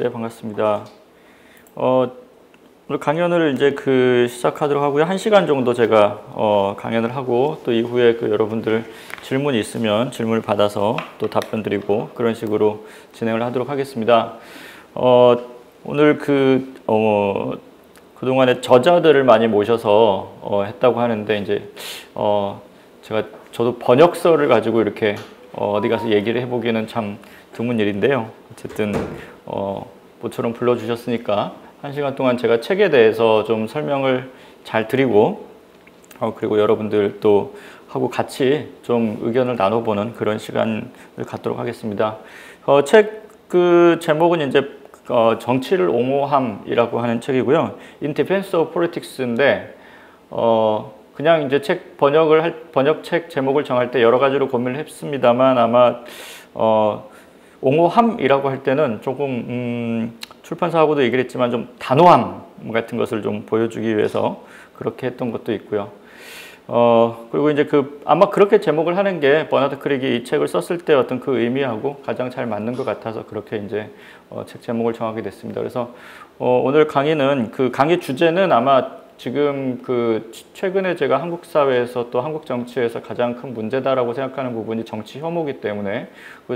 네, 반갑습니다. 오늘 강연을 이제 시작하도록 하고요. 1시간 정도 제가 강연을 하고 또 이후에 여러분들 질문이 있으면 질문을 받아서 또 답변 드리고 그런 식으로 진행을 하도록 하겠습니다. 오늘 그동안에 저자들을 많이 모셔서 했다고 하는데 이제 저도 번역서를 가지고 이렇게 어디 가서 얘기를 해보기는 참 드문 일인데요. 어쨌든 모처럼 불러주셨으니까 1시간 동안 제가 책에 대해서 좀 설명을 잘 드리고 그리고 여러분들 또 하고 같이 좀 의견을 나눠보는 그런 시간을 갖도록 하겠습니다. 책 제목은 이제 정치를 옹호함이라고 하는 책이고요. In Defense of Politics인데 그냥 이제 번역책 제목을 정할 때 여러 가지로 고민을 했습니다만 아마 옹호함이라고 할 때는 조금 출판사하고도 얘기를 했지만 좀 단호함 같은 것을 좀 보여주기 위해서 그렇게 했던 것도 있고요. 그리고 이제 아마 그렇게 제목을 하는 게 버나드 크릭이 이 책을 썼을 때 어떤 그 의미하고 가장 잘 맞는 것 같아서 그렇게 이제 책 제목을 정하게 됐습니다. 그래서 오늘 강의는 강의 주제는 아마 지금 최근에 제가 한국 사회에서 또 한국 정치에서 가장 큰 문제다라고 생각하는 부분이 정치 혐오이기 때문에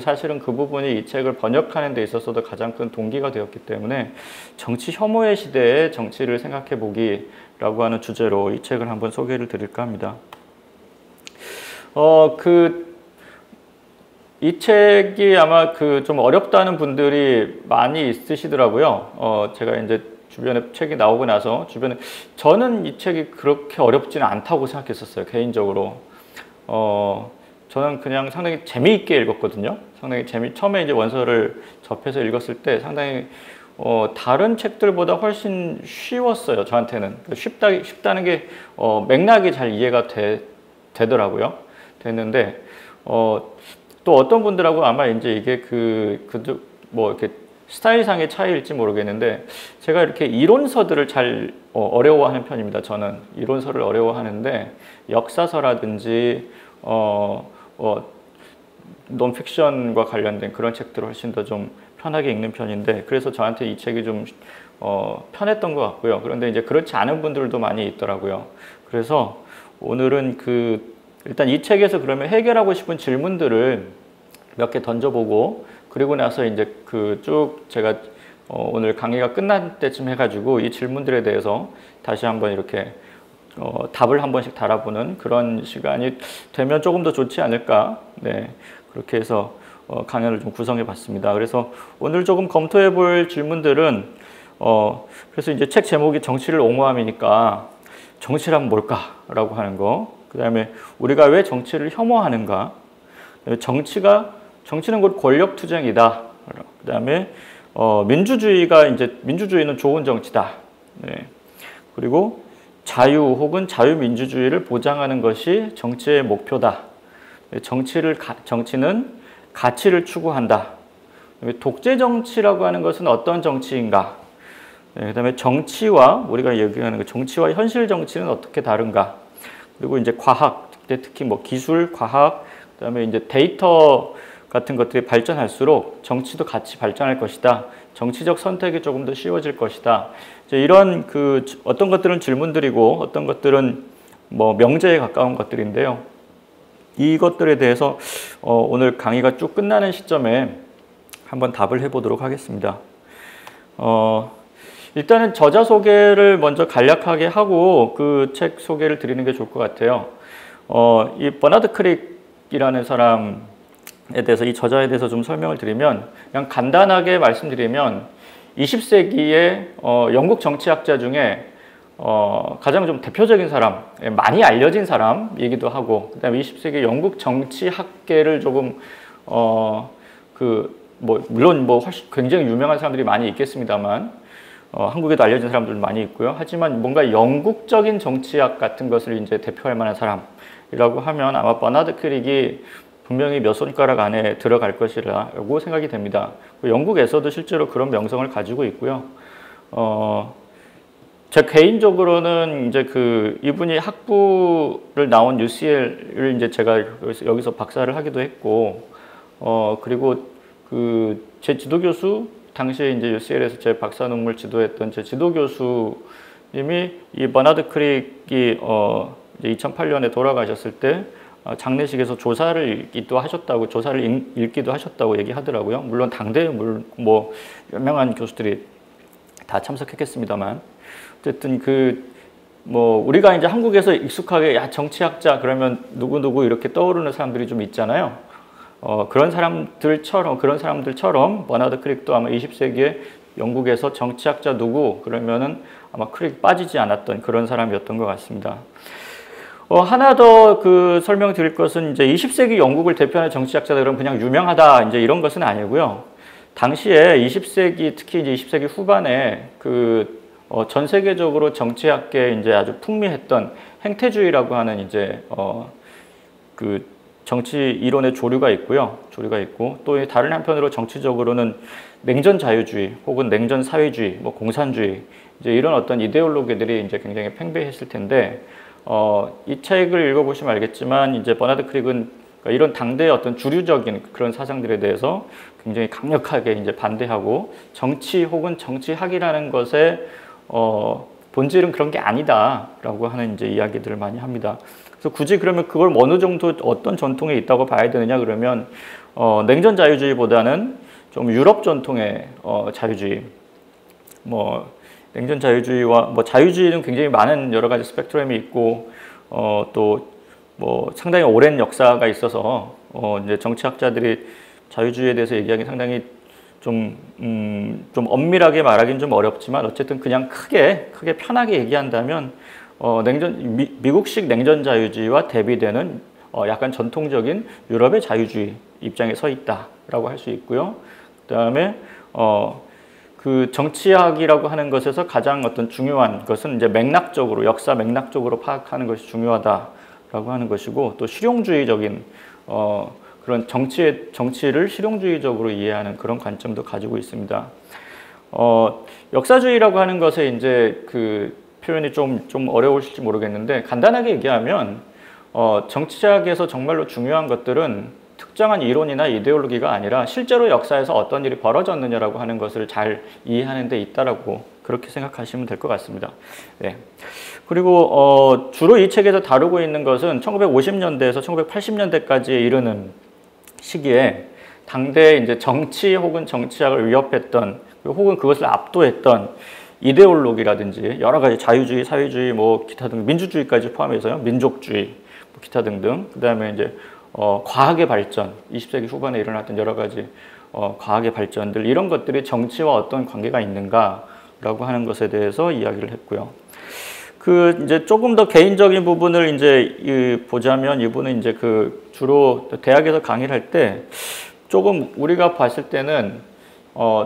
사실은 그 부분이 이 책을 번역하는 데 있어서도 가장 큰 동기가 되었기 때문에 정치 혐오의 시대에 정치를 생각해 보기라고 하는 주제로 이 책을 한번 소개를 드릴까 합니다. 이 책이 아마 좀 어렵다는 분들이 많이 있으시더라고요. 제가 이제 주변에 책이 나오고 나서 저는 이 책이 그렇게 어렵지는 않다고 생각했었어요. 개인적으로 저는 그냥 상당히 재미있게 읽었거든요. 상당히 처음에 이제 원서를 접해서 읽었을 때 상당히 다른 책들보다 훨씬 쉬웠어요. 저한테는 쉽다는 게 맥락이 잘 이해가 되더라고요. 됐는데 또 어떤 분들하고 아마 이제 이게 이렇게 스타일상의 차이일지 모르겠는데 제가 이렇게 이론서들을 잘 어려워하는 편입니다. 저는 이론서를 어려워하는데 역사서라든지 논픽션과 관련된 그런 책들을 훨씬 더 좀 편하게 읽는 편인데 그래서 저한테 이 책이 좀 편했던 것 같고요. 그런데 이제 그렇지 않은 분들도 많이 있더라고요. 그래서 오늘은 일단 이 책에서 그러면 해결하고 싶은 질문들을 몇 개 던져보고 그리고 나서 이제 쭉 제가 오늘 강의가 끝날 때쯤 해가지고 이 질문들에 대해서 다시 한번 이렇게 답을 한 번씩 달아보는 그런 시간이 되면 조금 더 좋지 않을까. 네, 그렇게 해서 강연을 좀 구성해 봤습니다. 그래서 오늘 조금 검토해 볼 질문들은 그래서 이제 책 제목이 정치를 옹호함이니까 정치란 뭘까라고 하는 거. 그 다음에 우리가 왜 정치를 혐오하는가. 정치는 곧 권력투쟁이다. 그 다음에 민주주의는 좋은 정치다. 네. 그리고 자유 혹은 자유민주주의를 보장하는 것이 정치의 목표다. 정치는 가치를 추구한다. 독재 정치라고 하는 것은 어떤 정치인가? 네. 그 다음에 우리가 얘기하는 정치와 현실 정치는 어떻게 다른가? 그리고 이제 과학, 특히 기술, 과학, 그 다음에 이제 데이터 같은 것들이 발전할수록 정치도 같이 발전할 것이다. 정치적 선택이 조금 더 쉬워질 것이다. 이제 이런 어떤 것들은 질문들이고 어떤 것들은 명제에 가까운 것들인데요. 이것들에 대해서 오늘 강의가 쭉 끝나는 시점에 한번 답을 해보도록 하겠습니다. 일단은 저자 소개를 먼저 간략하게 하고 그 책 소개를 드리는 게 좋을 것 같아요. 이 버나드 크릭이라는 사람에 대해서 이 저자에 대해서 좀 설명을 드리면 그냥 간단하게 말씀드리면 20세기의 영국 정치학자 중에 가장 좀 대표적인 사람, 많이 알려진 사람이기도 하고 그다음에 20세기 영국 정치학계를 조금 물론 훨씬 굉장히 유명한 사람들이 많이 있겠습니다만 한국에도 알려진 사람들 많이 있고요. 하지만 뭔가 영국적인 정치학 같은 것을 이제 대표할 만한 사람이라고 하면 아마 버나드 크릭이 분명히 몇 손가락 안에 들어갈 것이라고 생각이 됩니다. 영국에서도 실제로 그런 명성을 가지고 있고요. 제 개인적으로는 이제 이분이 학부를 나온 UCL을 이제 제가 여기서 박사를 하기도 했고, 그리고 제 지도 교수 당시에 이제 UCL에서 제 박사 논문을 지도했던 제 지도 교수님이 이 버나드 크릭이 이제 2008년에 돌아가셨을 때 장례식에서 조사를 읽기도 하셨다고 얘기하더라고요. 물론 당대 뭐 유명한 교수들이 다 참석했겠습니다만 어쨌든 뭐 우리가 이제 한국에서 익숙하게 야 정치학자 그러면 누구누구 이렇게 떠오르는 사람들이 좀 있잖아요. 그런 사람들처럼 버나드 크릭도 아마 20세기에 영국에서 정치학자 누구 그러면은 아마 크릭 빠지지 않았던 그런 사람이었던 것 같습니다. 하나 더 설명드릴 것은 이제 20세기 영국을 대표하는 정치학자들은 그냥 유명하다 이제 이런 것은 아니고요. 당시에 20세기 특히 이제 20세기 후반에 전 세계적으로 정치학계에 이제 아주 풍미했던 행태주의라고 하는 이제 정치 이론의 조류가 있고요. 또 다른 한편으로 정치적으로는 냉전 자유주의 혹은 냉전 사회주의, 뭐 공산주의 이제 이런 어떤 이데올로기들이 이제 굉장히 팽배했을 텐데 이 책을 읽어보시면 알겠지만 이제 버나드 크릭은 이런 당대의 어떤 주류적인 그런 사상들에 대해서 굉장히 강력하게 이제 반대하고 정치 혹은 정치학이라는 것의 본질은 그런 게 아니다라고 하는 이제 이야기들을 많이 합니다. 그래서 굳이 그러면 그걸 어느 정도 어떤 전통에 있다고 봐야 되느냐 그러면 냉전 자유주의보다는 좀 유럽 전통의 자유주의, 뭐 냉전 자유주의와 뭐 자유주의는 굉장히 많은 여러 가지 스펙트럼이 있고 또 뭐 상당히 오랜 역사가 있어서 이제 정치학자들이 자유주의에 대해서 얘기하기 상당히 좀 엄밀하게 말하기는 좀 어렵지만 어쨌든 그냥 크게 편하게 얘기한다면 미국식 냉전 자유주의와 대비되는 약간 전통적인 유럽의 자유주의 입장에 서 있다라고 할 수 있고요. 그다음에 정치학이라고 하는 것에서 가장 어떤 중요한 것은 이제 역사 맥락적으로 파악하는 것이 중요하다라고 하는 것이고 또 실용주의적인 그런 정치를 실용주의적으로 이해하는 그런 관점도 가지고 있습니다. 역사주의라고 하는 것에 이제 표현이 좀 어려우실지 모르겠는데 간단하게 얘기하면 정치학에서 정말로 중요한 것들은 특정한 이론이나 이데올로기가 아니라 실제로 역사에서 어떤 일이 벌어졌느냐라고 하는 것을 잘 이해하는 데 있다라고 그렇게 생각하시면 될 것 같습니다. 네. 그리고 주로 이 책에서 다루고 있는 것은 1950년대에서 1980년대까지에 이르는 시기에 당대 이제 정치 혹은 정치학을 위협했던 혹은 그것을 압도했던 이데올로기라든지 여러 가지 자유주의, 사회주의, 뭐 기타 등 민주주의까지 포함해서요, 민족주의, 뭐 기타 등등. 그다음에 이제 과학의 발전, 20세기 후반에 일어났던 여러 가지 과학의 발전들 이런 것들이 정치와 어떤 관계가 있는가라고 하는 것에 대해서 이야기를 했고요. 이제 조금 더 개인적인 부분을 이제 보자면 이분은 이제 주로 대학에서 강의를 할 때 조금 우리가 봤을 때는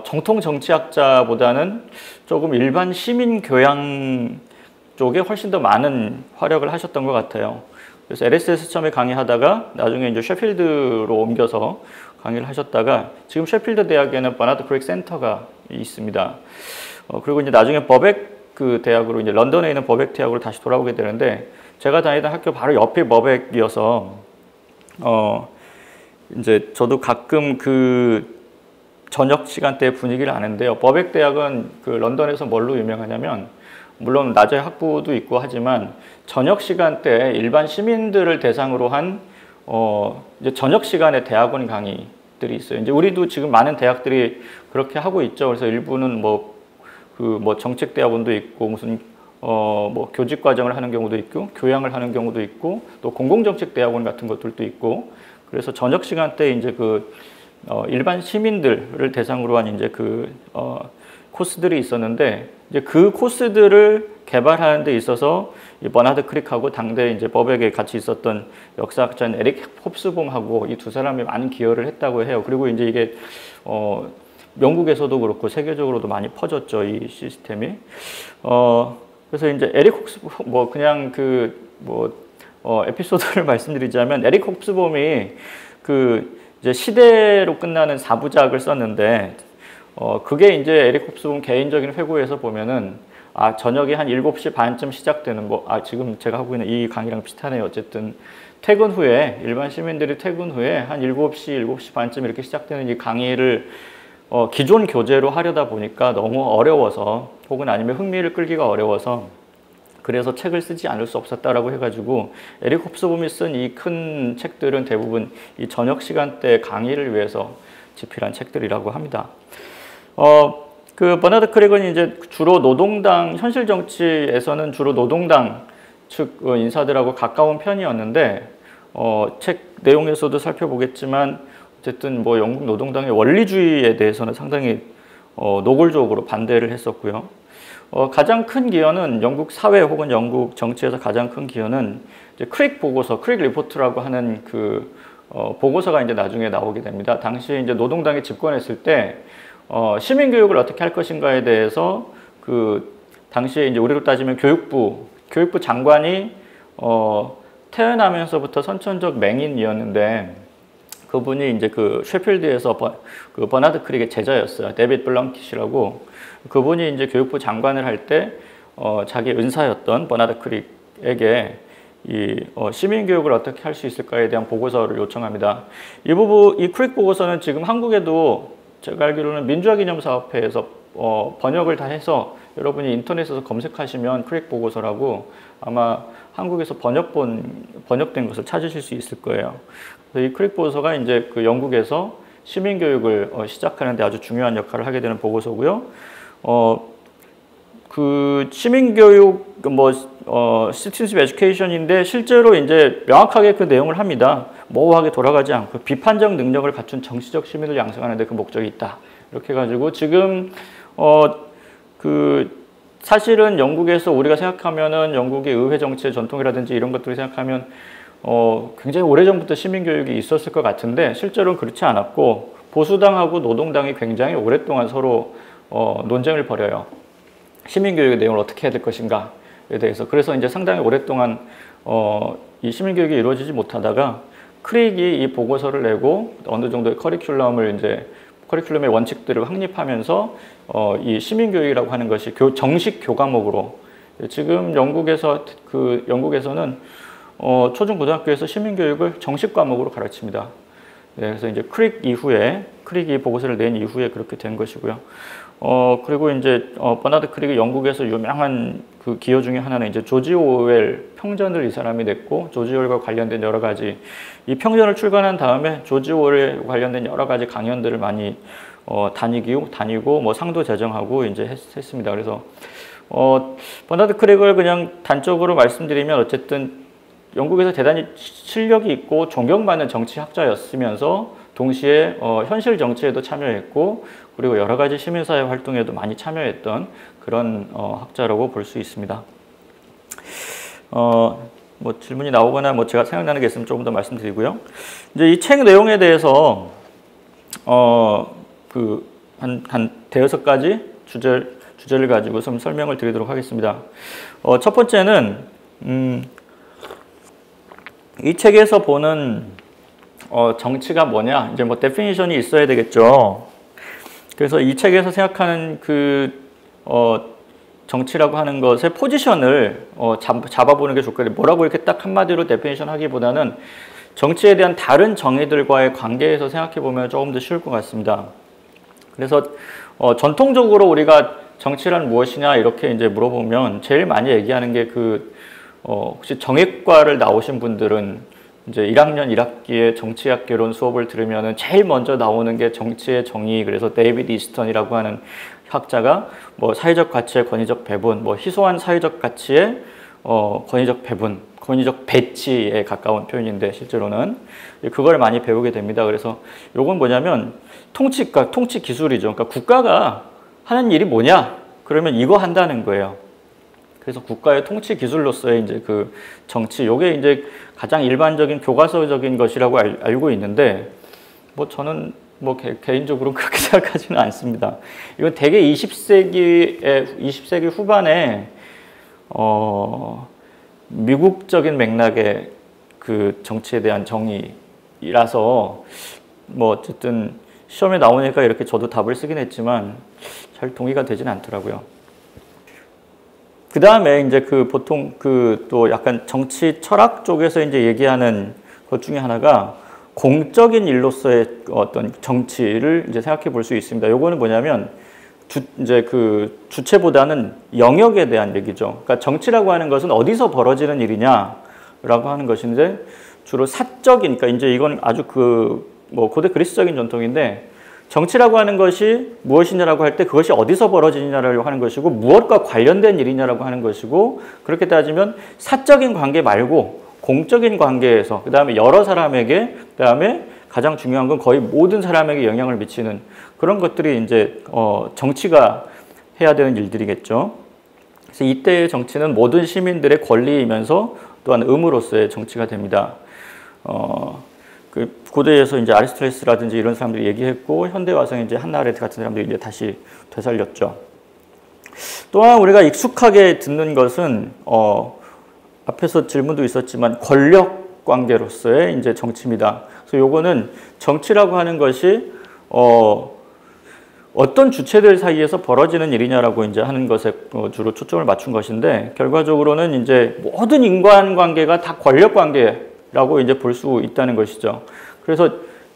정통 정치학자보다는 조금 일반 시민 교양 쪽에 훨씬 더 많은 활약을 하셨던 것 같아요. 그래서 LS에서 처음에 강의하다가 나중에 이제 셰필드로 옮겨서 강의를 하셨다가 지금 셰필드 대학에는 버나드 크릭 센터가 있습니다. 그리고 이제 나중에 버벡 대학으로 이제 런던에 있는 버벡 대학으로 다시 돌아오게 되는데 제가 다니던 학교 바로 옆이 버벡이어서 이제 저도 가끔 저녁 시간대 분위기를 아는데요. 버벡 대학은 런던에서 뭘로 유명하냐면 물론 낮에 학부도 있고 하지만 저녁 시간대에 일반 시민들을 대상으로 한 이제 저녁 시간에 대학원 강의들이 있어요. 이제 우리도 지금 많은 대학들이 그렇게 하고 있죠. 그래서 일부는 뭐 정책 대학원도 있고 무슨 뭐 교직 과정을 하는 경우도 있고 교양을 하는 경우도 있고 또 공공정책 대학원 같은 것들도 있고 그래서 저녁 시간대에 이제 일반 시민들을 대상으로 한 이제 코스들이 있었는데 이제 그 코스들을 개발하는 데 있어서 이 버나드 크릭하고 당대 이제 버벡에 같이 있었던 역사학자인 에릭 홉스봄하고 이 두 사람이 많은 기여를 했다고 해요. 그리고 이제 이게 영국에서도 그렇고 세계적으로도 많이 퍼졌죠, 이 시스템이. 그래서 이제 에릭 홉스봄 그냥 에피소드를 말씀드리자면 에릭 홉스봄이 이제 시대로 끝나는 4부작을 썼는데 그게 이제 에릭 홉스봄 개인적인 회고에서 보면은 저녁에 한 7시 반쯤 시작되는 지금 제가 하고 있는 이 강의랑 비슷하네요. 어쨌든 퇴근 후에 일반 시민들이 퇴근 후에 한 7시 반쯤 이렇게 시작되는 이 강의를 기존 교재로 하려다 보니까 너무 어려워서 혹은 아니면 흥미를 끌기가 어려워서 그래서 책을 쓰지 않을 수 없었다라고 해가지고 에릭 홉스봄이 쓴 이 큰 책들은 대부분 이 저녁 시간대 강의를 위해서 집필한 책들이라고 합니다. 그 버나드 크릭은 이제 주로 노동당, 현실 정치에서는 주로 노동당 측 인사들하고 가까운 편이었는데 책 내용에서도 살펴보겠지만 어쨌든 뭐 영국 노동당의 원리주의에 대해서는 상당히 노골적으로 반대를 했었고요. 가장 큰 기여는 영국 사회 혹은 영국 정치에서 가장 큰 기여는 이제 크릭 보고서, 크릭 리포트라고 하는 그 보고서가 이제 나중에 나오게 됩니다. 당시에 이제 노동당이 집권했을 때 시민 교육을 어떻게 할 것인가에 대해서 그 당시에 이제 우리로 따지면 교육부 장관이 태어나면서부터 선천적 맹인이었는데 그분이 이제 그 셰필드에서 그 버나드 크릭의 제자였어요. 데빗 블렁킷이라고. 그분이 이제 교육부 장관을 할 때 자기 은사였던 버나드 크릭에게 이 시민 교육을 어떻게 할 수 있을까에 대한 보고서를 요청합니다. 이 크릭 보고서는 지금 한국에도 제가 알기로는 민주화기념사업회에서 번역을 다 해서 여러분이 인터넷에서 검색하시면 크릭 보고서라고 아마 한국에서 번역된 것을 찾으실 수 있을 거예요. 이 크릭 보고서가 이제 그 영국에서 시민 교육을 시작하는 데 아주 중요한 역할을 하게 되는 보고서고요. 그 시민 교육 citizenship education인데 실제로 이제 명확하게 그 내용을 합니다. 모호하게 돌아가지 않고 비판적 능력을 갖춘 정치적 시민을 양성하는 데 그 목적이 있다. 이렇게 해가지고 지금 그 사실은 영국에서 우리가 생각하면은 영국의 의회 정치의 전통이라든지 이런 것들을 생각하면 굉장히 오래전부터 시민교육이 있었을 것 같은데 실제로는 그렇지 않았고 보수당하고 노동당이 굉장히 오랫동안 서로 논쟁을 벌여요. 시민교육의 내용을 어떻게 해야 될 것인가에 대해서. 그래서 이제 상당히 오랫동안 이 시민교육이 이루어지지 못하다가 크릭이 이 보고서를 내고 어느 정도의 커리큘럼의 원칙들을 확립하면서 이 시민교육이라고 하는 것이 정식 교과목으로 지금 영국에서는 초중고등학교에서 시민교육을 정식 과목으로 가르칩니다. 네, 그래서 이제 크릭이 보고서를 낸 이후에 그렇게 된 것이고요. 그리고 이제 버나드 크릭이 영국에서 유명한 그 기여 중에 하나는 이제 조지 오웰 평전을 이 사람이 냈고 조지 오웰과 관련된 여러 가지 이 평전을 출간한 다음에 조지 오웰에 관련된 여러 가지 강연들을 많이 다니고 뭐 상도 제정하고 이제 했습니다. 그래서 버나드 크릭을 그냥 단적으로 말씀드리면 어쨌든 영국에서 대단히 실력이 있고 존경받는 정치학자였으면서 동시에 현실 정치에도 참여했고 그리고 여러 가지 시민사회 활동에도 많이 참여했던 그런 학자라고 볼 수 있습니다. 뭐 질문이 나오거나 뭐 제가 생각나는 게 있으면 조금 더 말씀드리고요. 이제 이 책 내용에 대해서 한 대여섯 가지 주제를 가지고 좀 설명을 드리도록 하겠습니다. 첫 번째는 이 책에서 보는 정치가 뭐냐, 이제 뭐 데피니션이 있어야 되겠죠. 그래서 이 책에서 생각하는 정치라고 하는 것의 포지션을 잡아보는 게 좋거든요. 뭐라고 이렇게 딱 한마디로 데피니션 하기보다는 정치에 대한 다른 정의들과의 관계에서 생각해 보면 조금 더 쉬울 것 같습니다. 그래서 전통적으로 우리가 정치란 무엇이냐 이렇게 이제 물어보면 제일 많이 얘기하는 게 혹시 정액과를 나오신 분들은 이제 1학년 1학기에 정치학 개론 수업을 들으면은 제일 먼저 나오는 게 정치의 정의. 그래서 데이비드 이스턴이라고 하는 학자가 뭐 사회적 가치의 권위적 배분, 뭐 희소한 사회적 가치의 권위적 배분, 권위적 배치에 가까운 표현인데 실제로는 그걸 많이 배우게 됩니다. 그래서 요건 뭐냐면 통치 기술이죠. 그러니까 국가가 하는 일이 뭐냐? 그러면 이거 한다는 거예요. 그래서 국가의 통치 기술로서의 이제 그 정치, 요게 이제 가장 일반적인 교과서적인 것이라고 알고 있는데, 뭐 저는 뭐 개인적으로 그렇게 생각하지는 않습니다. 이건 대개 20세기 후반에 미국적인 맥락의 그 정치에 대한 정의라서 뭐 어쨌든 시험에 나오니까 이렇게 저도 답을 쓰긴 했지만 잘 동의가 되지는 않더라고요. 그 다음에 이제 보통 또 약간 정치 철학 쪽에서 이제 얘기하는 것 중에 하나가 공적인 일로서의 어떤 정치를 이제 생각해 볼 수 있습니다. 요거는 뭐냐면 이제 그 주체보다는 영역에 대한 얘기죠. 그러니까 정치라고 하는 것은 어디서 벌어지는 일이냐라고 하는 것인데 주로 사적인, 그러니까 이제 이건 아주 뭐 고대 그리스적인 전통인데 정치라고 하는 것이 무엇이냐라고 할 때 그것이 어디서 벌어지느냐라고 하는 것이고 무엇과 관련된 일이냐라고 하는 것이고 그렇게 따지면 사적인 관계 말고 공적인 관계에서 그다음에 여러 사람에게 그다음에 가장 중요한 건 거의 모든 사람에게 영향을 미치는 그런 것들이 이제 정치가 해야 되는 일들이겠죠. 그래서 이때의 정치는 모든 시민들의 권리이면서 또한 의무로서의 정치가 됩니다. 그 고대에서 이제 아리스토텔레스라든지 이런 사람들이 얘기했고 현대 와서 이제 한나 아렌트 같은 사람들이 이제 다시 되살렸죠. 또한 우리가 익숙하게 듣는 것은 앞에서 질문도 있었지만 권력 관계로서의 이제 정치입니다. 그래서 요거는 정치라고 하는 것이 어떤 주체들 사이에서 벌어지는 일이냐라고 이제 하는 것에 주로 초점을 맞춘 것인데 결과적으로는 이제 모든 인간관계가 다 권력 관계라고 이제 볼 수 있다는 것이죠. 그래서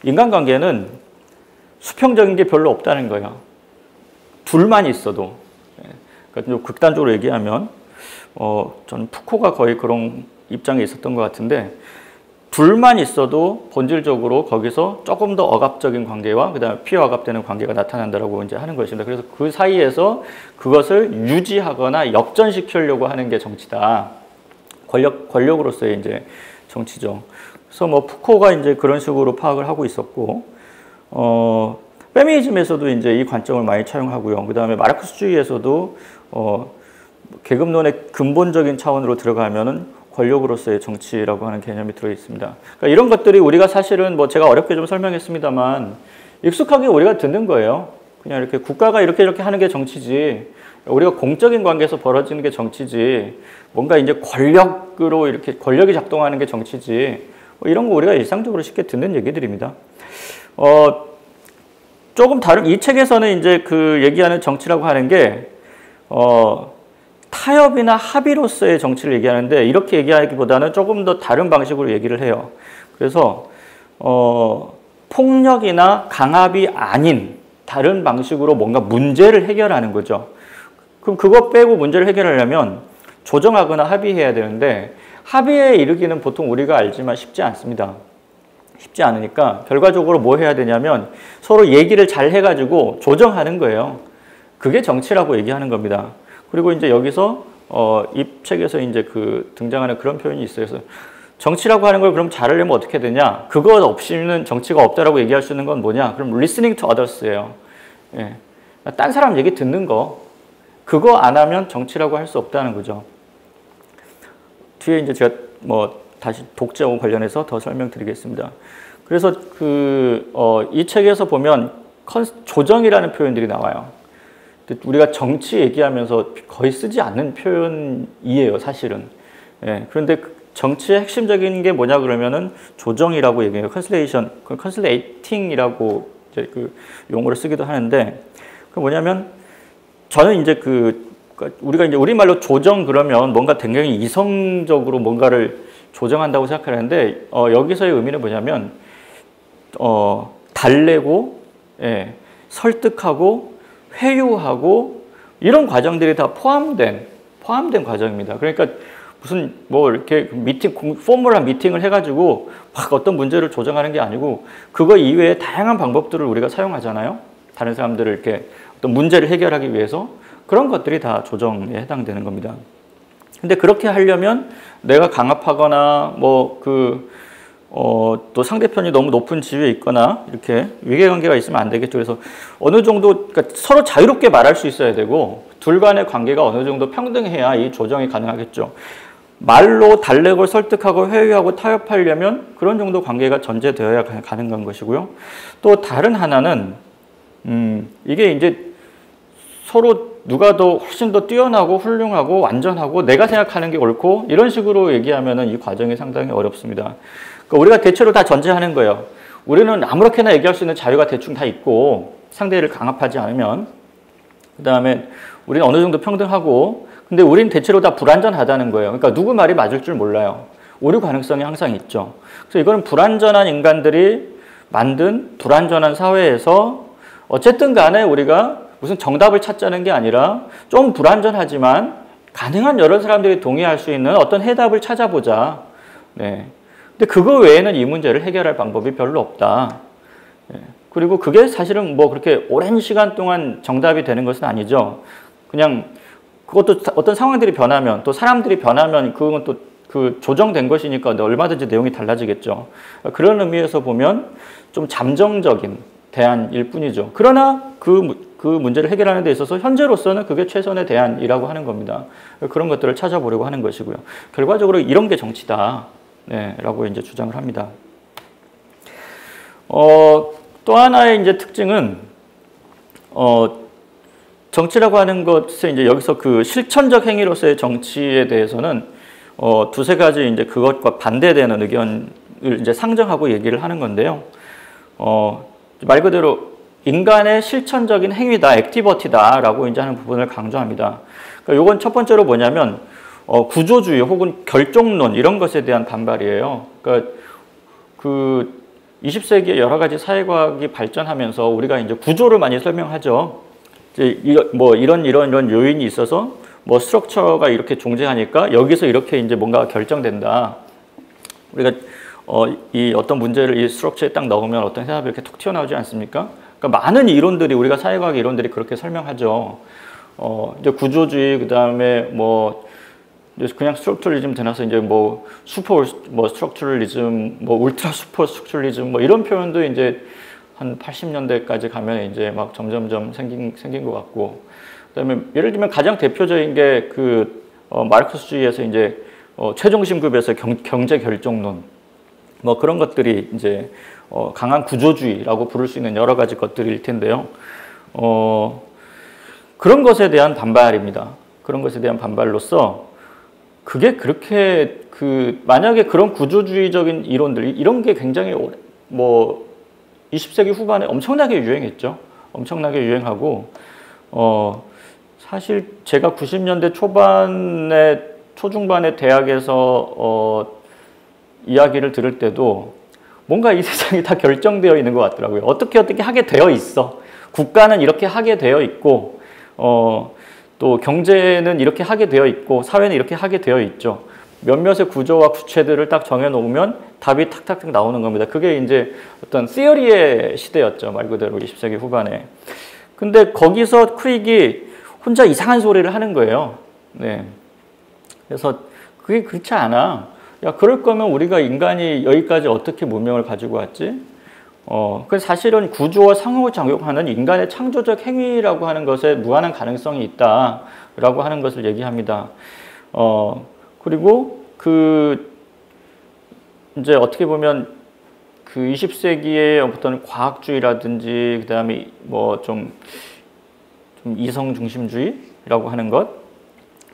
인간관계는 수평적인 게 별로 없다는 거예요. 둘만 있어도. 그러니까 좀 극단적으로 얘기하면 저는 푸코가 거의 그런 입장에 있었던 것 같은데 둘만 있어도 본질적으로 거기서 조금 더 억압적인 관계와 그다음에 피어억압되는 관계가 나타난다라고 이제 하는 것입니다. 그래서 그 사이에서 그것을 유지하거나 역전시키려고 하는 게 정치다. 권력으로서의 이제 정치죠. 그래서 뭐 푸코가 이제 그런 식으로 파악을 하고 있었고, 페미니즘에서도 이제 이 관점을 많이 차용하고요. 그다음에 마르크스주의에서도 계급론의 근본적인 차원으로 들어가면은 권력으로서의 정치라고 하는 개념이 들어 있습니다. 그러니까 이런 것들이 우리가 사실은 뭐 제가 어렵게 좀 설명했습니다만 익숙하게 우리가 듣는 거예요. 그냥 이렇게 국가가 이렇게 하는 게 정치지. 우리가 공적인 관계에서 벌어지는 게 정치지. 뭔가 이제 권력으로 이렇게 권력이 작동하는 게 정치지. 뭐 이런 거 우리가 일상적으로 쉽게 듣는 얘기들입니다. 조금 다른 이 책에서는 이제 그 얘기하는 정치라고 하는 게 타협이나 합의로서의 정치를 얘기하는데 이렇게 얘기하기보다는 조금 더 다른 방식으로 얘기를 해요. 그래서 폭력이나 강압이 아닌 다른 방식으로 뭔가 문제를 해결하는 거죠. 그럼 그거 빼고 문제를 해결하려면 조정하거나 합의해야 되는데 합의에 이르기는 보통 우리가 알지만 쉽지 않습니다. 쉽지 않으니까 결과적으로 뭐 해야 되냐면 서로 얘기를 잘 해가지고 조정하는 거예요. 그게 정치라고 얘기하는 겁니다. 그리고 이제 여기서 이 책에서 이제 그 등장하는 그런 표현이 있어요. 그래서 정치라고 하는 걸 그럼 잘하려면 어떻게 되냐? 그거 없이는 정치가 없다라고 얘기할 수 있는 건 뭐냐? 그럼 listening to others예요. 예. 딴 사람 얘기 듣는 거. 그거 안 하면 정치라고 할 수 없다는 거죠. 뒤에 이제 제가 뭐 다시 독재와 관련해서 더 설명드리겠습니다. 그래서 이 책에서 보면 조정이라는 표현들이 나와요. 우리가 정치 얘기하면서 거의 쓰지 않는 표현이에요, 사실은. 예, 그런데 정치의 핵심적인 게 뭐냐 그러면은 조정이라고 얘기해요. 컨슬레이팅이라고 이제 그 용어를 쓰기도 하는데, 그 뭐냐면 저는 이제 우리가 이제 우리말로 조정 그러면 뭔가 굉장히 이성적으로 뭔가를 조정한다고 생각하는데 여기서의 의미는 뭐냐면 달래고, 예, 설득하고 회유하고 이런 과정들이 다 포함된 과정입니다. 그러니까 무슨 뭐 이렇게 포멀한 미팅을 해가지고 막 어떤 문제를 조정하는 게 아니고 그거 이외에 다양한 방법들을 우리가 사용하잖아요. 다른 사람들을 이렇게 어떤 문제를 해결하기 위해서 그런 것들이 다 조정에 해당되는 겁니다. 근데 그렇게 하려면 내가 강압하거나 또 상대편이 너무 높은 지위에 있거나 이렇게 위계관계가 있으면 안 되겠죠. 그래서 어느 정도 그러니까 서로 자유롭게 말할 수 있어야 되고 둘 간의 관계가 어느 정도 평등해야 이 조정이 가능하겠죠. 말로 달래고 설득하고 회유하고 타협하려면 그런 정도 관계가 전제되어야 가능한 것이고요. 또 다른 하나는 이게 이제 서로 누가 더 훨씬 더 뛰어나고 훌륭하고 완전하고 내가 생각하는 게 옳고 이런 식으로 얘기하면은 이 과정이 상당히 어렵습니다. 그러니까 우리가 대체로 다 전제하는 거예요. 우리는 아무렇게나 얘기할 수 있는 자유가 대충 다 있고 상대를 강압하지 않으면 그 다음에 우리는 어느 정도 평등하고 근데 우리는 대체로 다 불완전하다는 거예요. 그러니까 누구 말이 맞을 줄 몰라요. 오류 가능성이 항상 있죠. 그래서 이거는 불완전한 인간들이 만든 불완전한 사회에서 어쨌든 간에 우리가 무슨 정답을 찾자는 게 아니라 좀 불완전하지만 가능한 여러 사람들이 동의할 수 있는 어떤 해답을 찾아보자. 네. 근데 그거 외에는 이 문제를 해결할 방법이 별로 없다. 네. 그리고 그게 사실은 뭐 그렇게 오랜 시간 동안 정답이 되는 것은 아니죠. 그냥 그것도 어떤 상황들이 변하면 또 사람들이 변하면 그건 또 그 조정된 것이니까 얼마든지 내용이 달라지겠죠. 그런 의미에서 보면 좀 잠정적인 대안일 뿐이죠. 그러나 그 문제를 해결하는 데 있어서 현재로서는 그게 최선의 대안이라고 하는 겁니다. 그런 것들을 찾아보려고 하는 것이고요. 결과적으로 이런 게 정치다. 네, 라고 이제 주장을 합니다. 또 하나의 이제 특징은, 정치라고 하는 것에 이제 여기서 그 실천적 행위로서의 정치에 대해서는 두세 가지 이제 그것과 반대되는 의견을 이제 상정하고 얘기를 하는 건데요. 말 그대로 인간의 실천적인 행위다, 액티버티다라고 이제 하는 부분을 강조합니다. 그러니까 이건 첫 번째로 뭐냐면 구조주의 혹은 결정론 이런 것에 대한 반발이에요. 그러니까 그 20세기에 여러 가지 사회과학이 발전하면서 우리가 이제 구조를 많이 설명하죠. 이제 이런 요인이 있어서 뭐 스트럭처가 이렇게 존재하니까 여기서 이렇게 이제 뭔가가 결정된다. 우리가 이 어떤 문제를 이 스트럭처에 딱 넣으면 어떤 해답이 이렇게 툭 튀어나오지 않습니까? 그러니까 많은 이론들이 우리가 사회과학 이론들이 그렇게 설명하죠. 이제 구조주의 그다음에 뭐 그냥 스트럭처리즘 되나서 이제 뭐 스트럭처리즘, 뭐 울트라 슈퍼 스트럭처리즘 뭐 이런 표현도 이제 한 80년대까지 가면 이제 막 점점점 생긴 것 같고. 그다음에 예를 들면 가장 대표적인 게 그 마르크스주의에서 이제 최종심급에서 경제 결정론 뭐 그런 것들이 이제 강한 구조주의라고 부를 수 있는 여러 가지 것들일 텐데요. 그런 것에 대한 반발입니다. 그런 것에 대한 반발로서 그게 그렇게 만약에 그런 구조주의적인 이론들이 이런 게 굉장히 뭐 20세기 후반에 엄청나게 유행했죠. 엄청나게 유행하고 사실 제가 90년대 초중반에 대학에서 이야기를 들을 때도 뭔가 이 세상이 다 결정되어 있는 것 같더라고요. 어떻게 하게 되어 있어. 국가는 이렇게 하게 되어 있고 또 경제는 이렇게 하게 되어 있고 사회는 이렇게 하게 되어 있죠. 몇몇의 구조와 구체들을 딱 정해놓으면 답이 탁탁탁 나오는 겁니다. 그게 이제 어떤 시어리의 시대였죠. 말 그대로 20세기 후반에. 근데 거기서 크릭이 혼자 이상한 소리를 하는 거예요. 네. 그래서 그게 그렇지 않아. 야, 그럴 거면 우리가 인간이 여기까지 어떻게 문명을 가지고 왔지? 그 사실은 구조와 상호작용하는 인간의 창조적 행위라고 하는 것에 무한한 가능성이 있다라고 하는 것을 얘기합니다. 그리고 이제 어떻게 보면 그 20세기의 어떤 과학주의라든지 그다음에 뭐 좀 이성 중심주의라고 하는 것,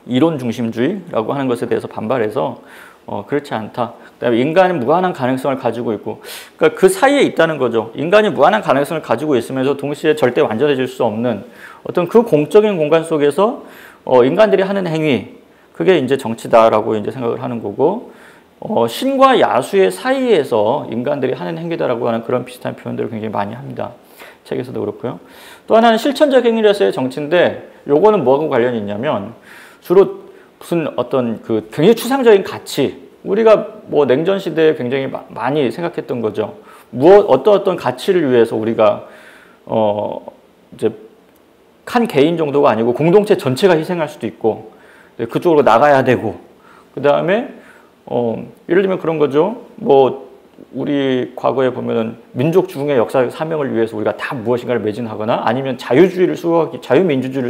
이론 중심주의라고 하는 것에 대해서 반발해서 그렇지 않다. 그다음에 인간은 무한한 가능성을 가지고 있고, 그러니까 그 사이에 있다는 거죠. 인간이 무한한 가능성을 가지고 있으면서 동시에 절대 완전해질 수 없는 어떤 그 공적인 공간 속에서 인간들이 하는 행위, 그게 이제 정치다라고 이제 생각을 하는 거고, 신과 야수의 사이에서 인간들이 하는 행위다라고 하는 그런 비슷한 표현들을 굉장히 많이 합니다. 책에서도 그렇고요. 또 하나는 실천적 행위로서의 정치인데, 요거는 뭐하고 관련이 있냐면 주로 무슨 어떤 그 굉장히 추상적인 가치, 우리가 뭐 냉전 시대에 굉장히 많이 생각했던 거죠. 어떤 가치를 위해서 우리가 이제 한 개인 정도가 아니고 공동체 전체가 희생할 수도 있고 그쪽으로 나가야 되고, 그 다음에 예를 들면 그런 거죠. 뭐 우리 과거에 보면은 민족 중의 역사적 사명을 위해서 우리가 다 무엇인가를 매진하거나, 아니면 자유민주주의를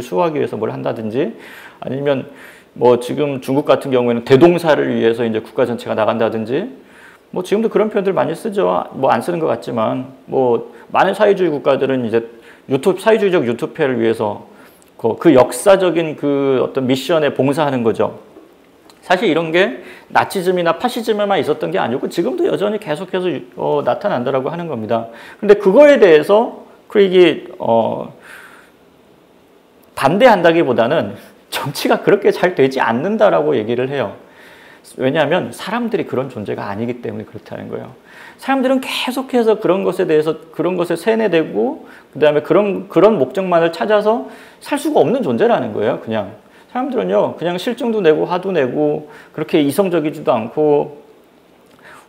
수호하기 위해서 뭘 한다든지, 아니면 뭐 지금 중국 같은 경우에는 대동사를 위해서 이제 국가 전체가 나간다든지, 뭐 지금도 그런 표현들 많이 쓰죠. 뭐 안 쓰는 것 같지만, 뭐 많은 사회주의 국가들은 이제 사회주의적 유토피아를 위해서 그 역사적인 그 어떤 미션에 봉사하는 거죠. 사실 이런 게 나치즘이나 파시즘에만 있었던 게 아니고 지금도 여전히 계속해서 나타난다라고 하는 겁니다. 근데 그거에 대해서 크릭이 반대한다기보다는 정치가 그렇게 잘 되지 않는다라고 얘기를 해요. 왜냐하면 사람들이 그런 존재가 아니기 때문에 그렇다는 거예요. 사람들은 계속해서 그런 것에 대해서 그런 것에 세뇌되고 그다음에 그런 목적만을 찾아서 살 수가 없는 존재라는 거예요. 그냥 사람들은요, 그냥 실증도 내고 화도 내고 그렇게 이성적이지도 않고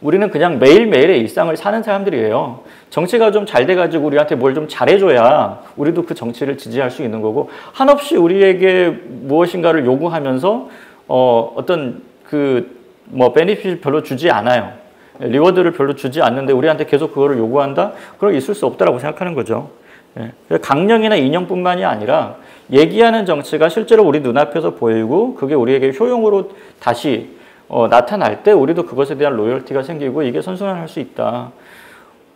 우리는 그냥 매일매일의 일상을 사는 사람들이에요. 정치가 좀 잘 돼가지고 우리한테 뭘 좀 잘해줘야 우리도 그 정치를 지지할 수 있는 거고 한없이 우리에게 무엇인가를 요구하면서 어떤 베네핏을 별로 주지 않아요. 리워드를 별로 주지 않는데 우리한테 계속 그거를 요구한다? 그럼 있을 수 없다라고 생각하는 거죠. 강령이나 인형뿐만이 아니라 얘기하는 정치가 실제로 우리 눈앞에서 보이고 그게 우리에게 효용으로 다시 나타날 때 우리도 그것에 대한 로열티가 생기고 이게 선순환할 수 있다.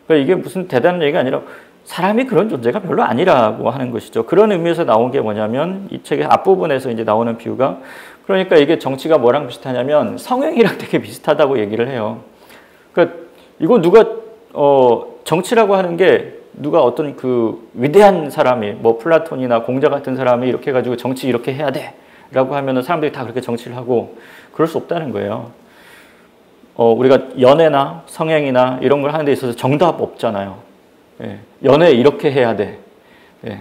그러니까 이게 무슨 대단한 얘기가 아니라 사람이 그런 존재가 별로 아니라고 하는 것이죠. 그런 의미에서 나온 게 뭐냐면 이 책의 앞부분에서 이제 나오는 비유가 그러니까 이게 정치가 뭐랑 비슷하냐면 성행이랑 되게 비슷하다고 얘기를 해요. 그러니까 이거 누가 정치라고 하는 게 누가 어떤 그 위대한 사람이 뭐 플라톤이나 공자 같은 사람이 이렇게 해가지고 정치 이렇게 해야 돼 라고 하면은 사람들이 다 그렇게 정치를 하고 그럴 수 없다는 거예요. 우리가 연애나 성행이나 이런 걸 하는 데 있어서 정답 없잖아요. 예, 연애 이렇게 해야 돼. 예,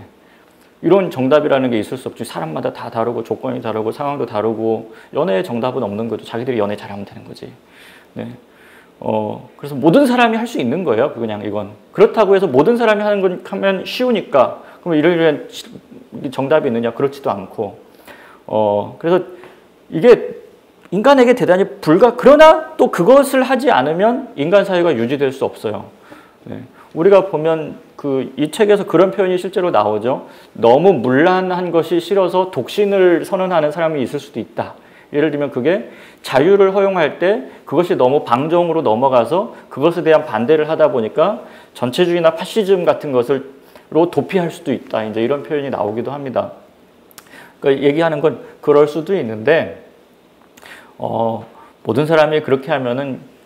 이런 정답이라는 게 있을 수 없지. 사람마다 다 다르고 조건이 다르고 상황도 다르고 연애의 정답은 없는 거죠. 자기들이 연애 잘하면 되는 거지. 네. 그래서 모든 사람이 할 수 있는 거예요. 그냥 이건. 그렇다고 해서 모든 사람이 하는 건 하면 쉬우니까 그럼 이런 정답이 있느냐? 그렇지도 않고. 그래서 이게 인간에게 대단히 그러나 또 그것을 하지 않으면 인간 사회가 유지될 수 없어요. 네. 우리가 보면 이 책에서 그런 표현이 실제로 나오죠. 너무 문란한 것이 싫어서 독신을 선언하는 사람이 있을 수도 있다. 예를 들면 그게 자유를 허용할 때 그것이 너무 방종으로 넘어가서 그것에 대한 반대를 하다 보니까 전체주의나 파시즘 같은 것으로 도피할 수도 있다. 이제 이런 표현이 나오기도 합니다. 그러니까 얘기하는 건 그럴 수도 있는데 모든 사람이 그렇게 하면은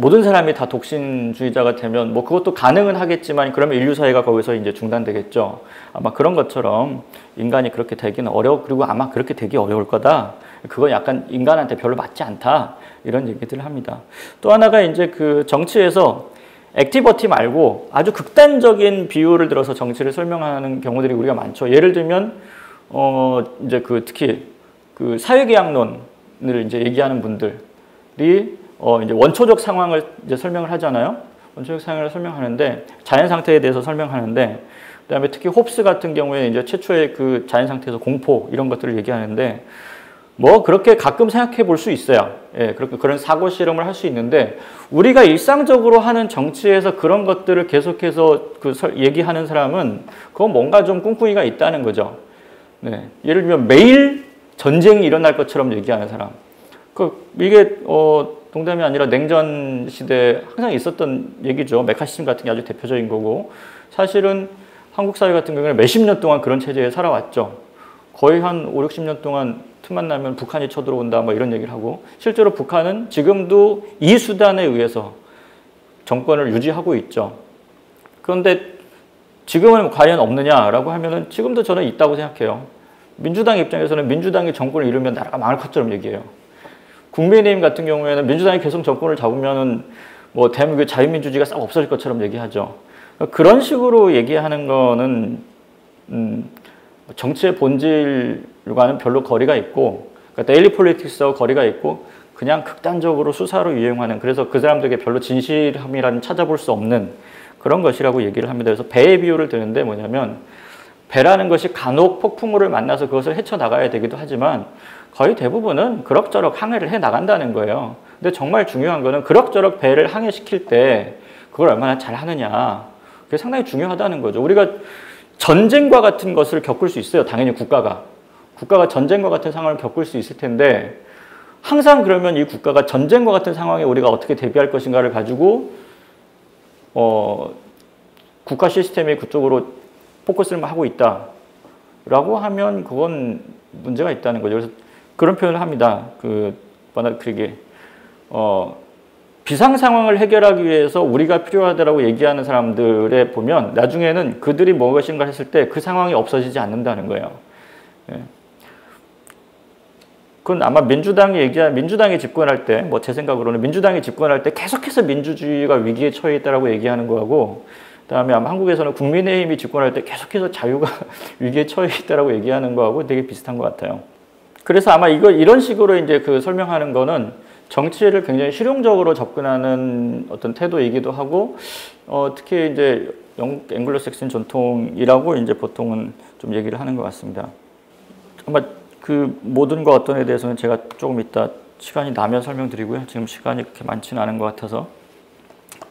모든 사람이 다 독신주의자가 되면 뭐 그것도 가능은 하겠지만 그러면 인류 사회가 거기서 이제 중단되겠죠. 아마 그런 것처럼 인간이 그렇게 되기는 그리고 아마 그렇게 되기 어려울 거다. 그건 약간 인간한테 별로 맞지 않다. 이런 얘기들을 합니다. 또 하나가 이제 그 정치에서 액티버티 말고 아주 극단적인 비유를 들어서 정치를 설명하는 경우들이 우리가 많죠. 예를 들면 이제 특히 그 사회계약론을 이제 얘기하는 분들이 이제 원초적 상황을 이제 설명을 하잖아요. 원초적 상황을 설명하는데 자연 상태에 대해서 설명하는데 그다음에 특히 홉스 같은 경우에 이제 최초의 그 자연 상태에서 공포 이런 것들을 얘기하는데 뭐 그렇게 가끔 생각해 볼 수 있어요. 예, 그런 사고 실험을 할 수 있는데 우리가 일상적으로 하는 정치에서 그런 것들을 계속해서 얘기하는 사람은 그건 뭔가 좀 꿍꿍이가 있다는 거죠. 네, 예를 들면 매일 전쟁이 일어날 것처럼 얘기하는 사람. 이게 농담이 아니라 냉전 시대에 항상 있었던 얘기죠. 메카시즘 같은 게 아주 대표적인 거고 사실은 한국 사회 같은 경우는 몇십 년 동안 그런 체제에 살아왔죠. 거의 한 5, 60년 동안 틈만 나면 북한이 쳐들어온다 뭐 이런 얘기를 하고 실제로 북한은 지금도 이 수단에 의해서 정권을 유지하고 있죠. 그런데 지금은 과연 없느냐라고 하면은 지금도 저는 있다고 생각해요. 민주당 입장에서는 민주당이 정권을 이루면 나라가 망할 것처럼 얘기해요. 국민의힘 같은 경우에는 민주당이 계속 정권을 잡으면은 뭐 대한민국의 자유민주주의가 싹 없어질 것처럼 얘기하죠. 그런 식으로 얘기하는 거는 정치의 본질과는 별로 거리가 있고 그러니까 데일리 폴리틱스하고 거리가 있고 그냥 극단적으로 수사로 유행하는 그래서 그 사람들에게 별로 진실함이라는 찾아볼 수 없는 그런 것이라고 얘기를 합니다. 그래서 배의 비유를 드는데 뭐냐면 배라는 것이 간혹 폭풍우를 만나서 그것을 헤쳐나가야 되기도 하지만 거의 대부분은 그럭저럭 항해를 해 나간다는 거예요. 근데 정말 중요한 거는 그럭저럭 배를 항해시킬 때 그걸 얼마나 잘 하느냐. 그게 상당히 중요하다는 거죠. 우리가 전쟁과 같은 것을 겪을 수 있어요. 당연히 국가가 전쟁과 같은 상황을 겪을 수 있을 텐데 항상 그러면 이 국가가 전쟁과 같은 상황에 우리가 어떻게 대비할 것인가를 가지고 국가 시스템이 그쪽으로 포커스를 하고 있다라고 하면 그건 문제가 있다는 거죠. 그래서 그런 표현을 합니다. 버나드 크릭이 비상 상황을 해결하기 위해서 우리가 필요하다라고 얘기하는 사람들에 보면 나중에는 그들이 무엇인가 했을 때 그 상황이 없어지지 않는다는 거예요. 예. 그건 아마 민주당이 집권할 때, 뭐 제 생각으로는 민주당이 집권할 때 계속해서 민주주의가 위기에 처해 있다라고 얘기하는 거하고, 그다음에 아마 한국에서는 국민의힘이 집권할 때 계속해서 자유가 위기에 처해 있다라고 얘기하는 거하고 되게 비슷한 것 같아요. 그래서 아마 이런 식으로 이제 그 설명하는 거는 정치를 굉장히 실용적으로 접근하는 어떤 태도이기도 하고, 특히 이제 영국 앵글로색슨 전통이라고 이제 보통은 좀 얘기를 하는 것 같습니다. 아마 그 모든 것 어떤에 대해서는 제가 조금 이따 시간이 나면 설명드리고요. 지금 시간이 그렇게 많지는 않은 것 같아서.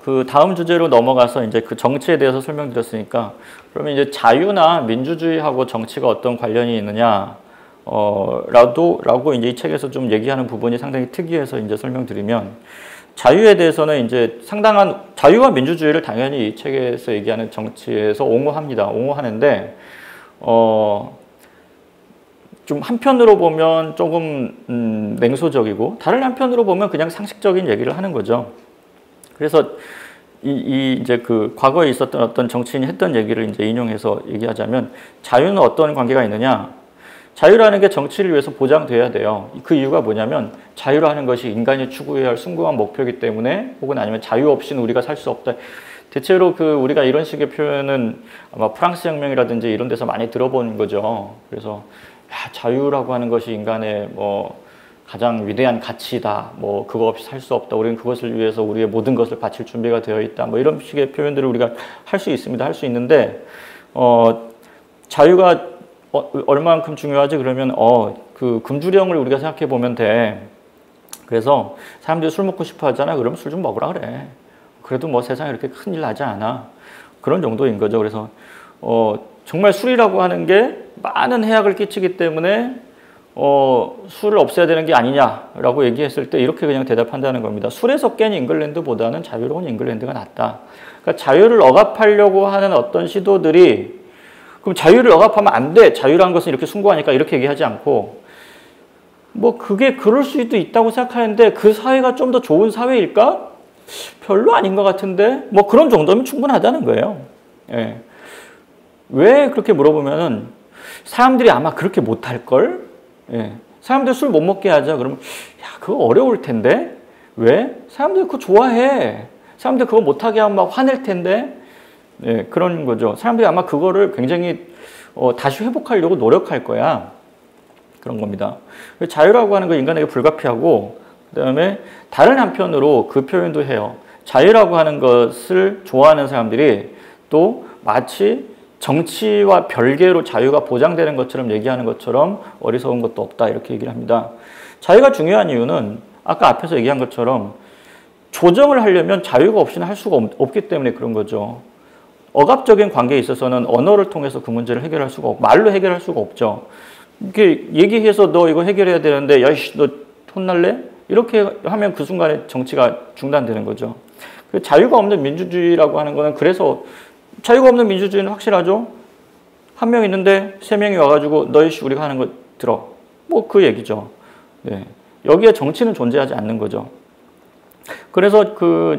그 다음 주제로 넘어가서 이제 그 정치에 대해서 설명드렸으니까, 그러면 이제 자유나 민주주의하고 정치가 어떤 관련이 있느냐, 라고 이제 이 책에서 좀 얘기하는 부분이 상당히 특이해서 이제 설명드리면, 자유에 대해서는 이제 상당한 자유와 민주주의를 당연히 이 책에서 얘기하는 정치에서 옹호하는데, 좀 한편으로 보면 조금 냉소적이고, 다른 한편으로 보면 그냥 상식적인 얘기를 하는 거죠. 그래서 이제 그 과거에 있었던 어떤 정치인이 했던 얘기를 이제 인용해서 얘기하자면, 자유는 어떤 관계가 있느냐? 자유라는 게 정치를 위해서 보장돼야 돼요. 그 이유가 뭐냐면, 자유라는 것이 인간이 추구해야 할 숭고한 목표이기 때문에, 혹은 아니면 자유 없이는 우리가 살 수 없다. 대체로 우리가 이런 식의 표현은 아마 프랑스 혁명이라든지 이런 데서 많이 들어본 거죠. 그래서 자유라고 하는 것이 인간의 뭐 가장 위대한 가치다. 뭐 그거 없이 살 수 없다. 우리는 그것을 위해서 우리의 모든 것을 바칠 준비가 되어 있다. 뭐 이런 식의 표현들을 우리가 할 수 있습니다. 할 수 있는데, 자유가 얼마만큼 중요하지? 그러면 그 금주령을 우리가 생각해 보면 돼. 그래서 사람들이 술 먹고 싶어 하잖아. 그러면 술 좀 먹으라 그래. 그래도 뭐 세상에 이렇게 큰일 나지 않아. 그런 정도인 거죠. 그래서 정말 술이라고 하는 게 많은 해악을 끼치기 때문에 술을 없애야 되는 게 아니냐라고 얘기했을 때 이렇게 그냥 대답한다는 겁니다. 술에서 깬 잉글랜드보다는 자유로운 잉글랜드가 낫다. 그러니까 자유를 억압하려고 하는 어떤 시도들이, 그럼 자유를 억압하면 안 돼. 자유라는 것은 이렇게 숭고하니까 이렇게 얘기하지 않고, 뭐 그게 그럴 수도 있다고 생각하는데 그 사회가 좀 더 좋은 사회일까? 별로 아닌 것 같은데 뭐 그런 정도면 충분하다는 거예요. 예. 왜 그렇게 물어보면은 사람들이 아마 그렇게 못할걸? 예. 사람들 술 못 먹게 하자. 그러면 야, 그거 어려울 텐데? 왜? 사람들 그거 좋아해. 사람들 그거 못하게 하면 막 화낼 텐데? 예, 그런 거죠. 사람들이 아마 그거를 굉장히 다시 회복하려고 노력할 거야. 그런 겁니다. 자유라고 하는 건 인간에게 불가피하고, 그 다음에 다른 한편으로 그 표현도 해요. 자유라고 하는 것을 좋아하는 사람들이 또 마치 정치와 별개로 자유가 보장되는 것처럼 얘기하는 것처럼 어리석은 것도 없다, 이렇게 얘기를 합니다. 자유가 중요한 이유는 아까 앞에서 얘기한 것처럼 조정을 하려면 자유가 없이는 할 수가 없기 때문에 그런 거죠. 억압적인 관계에 있어서는 언어를 통해서 그 문제를 해결할 수가 없고, 말로 해결할 수가 없죠. 이렇게 얘기해서 너 이거 해결해야 되는데, 야이씨, 너 혼날래? 이렇게 하면 그 순간에 정치가 중단되는 거죠. 자유가 없는 민주주의라고 하는 거는, 그래서 자유가 없는 민주주의는 확실하죠. 한 명 있는데 세 명이 와가지고 너희씨 우리가 하는 거 들어. 뭐 그 얘기죠. 네. 여기에 정치는 존재하지 않는 거죠. 그래서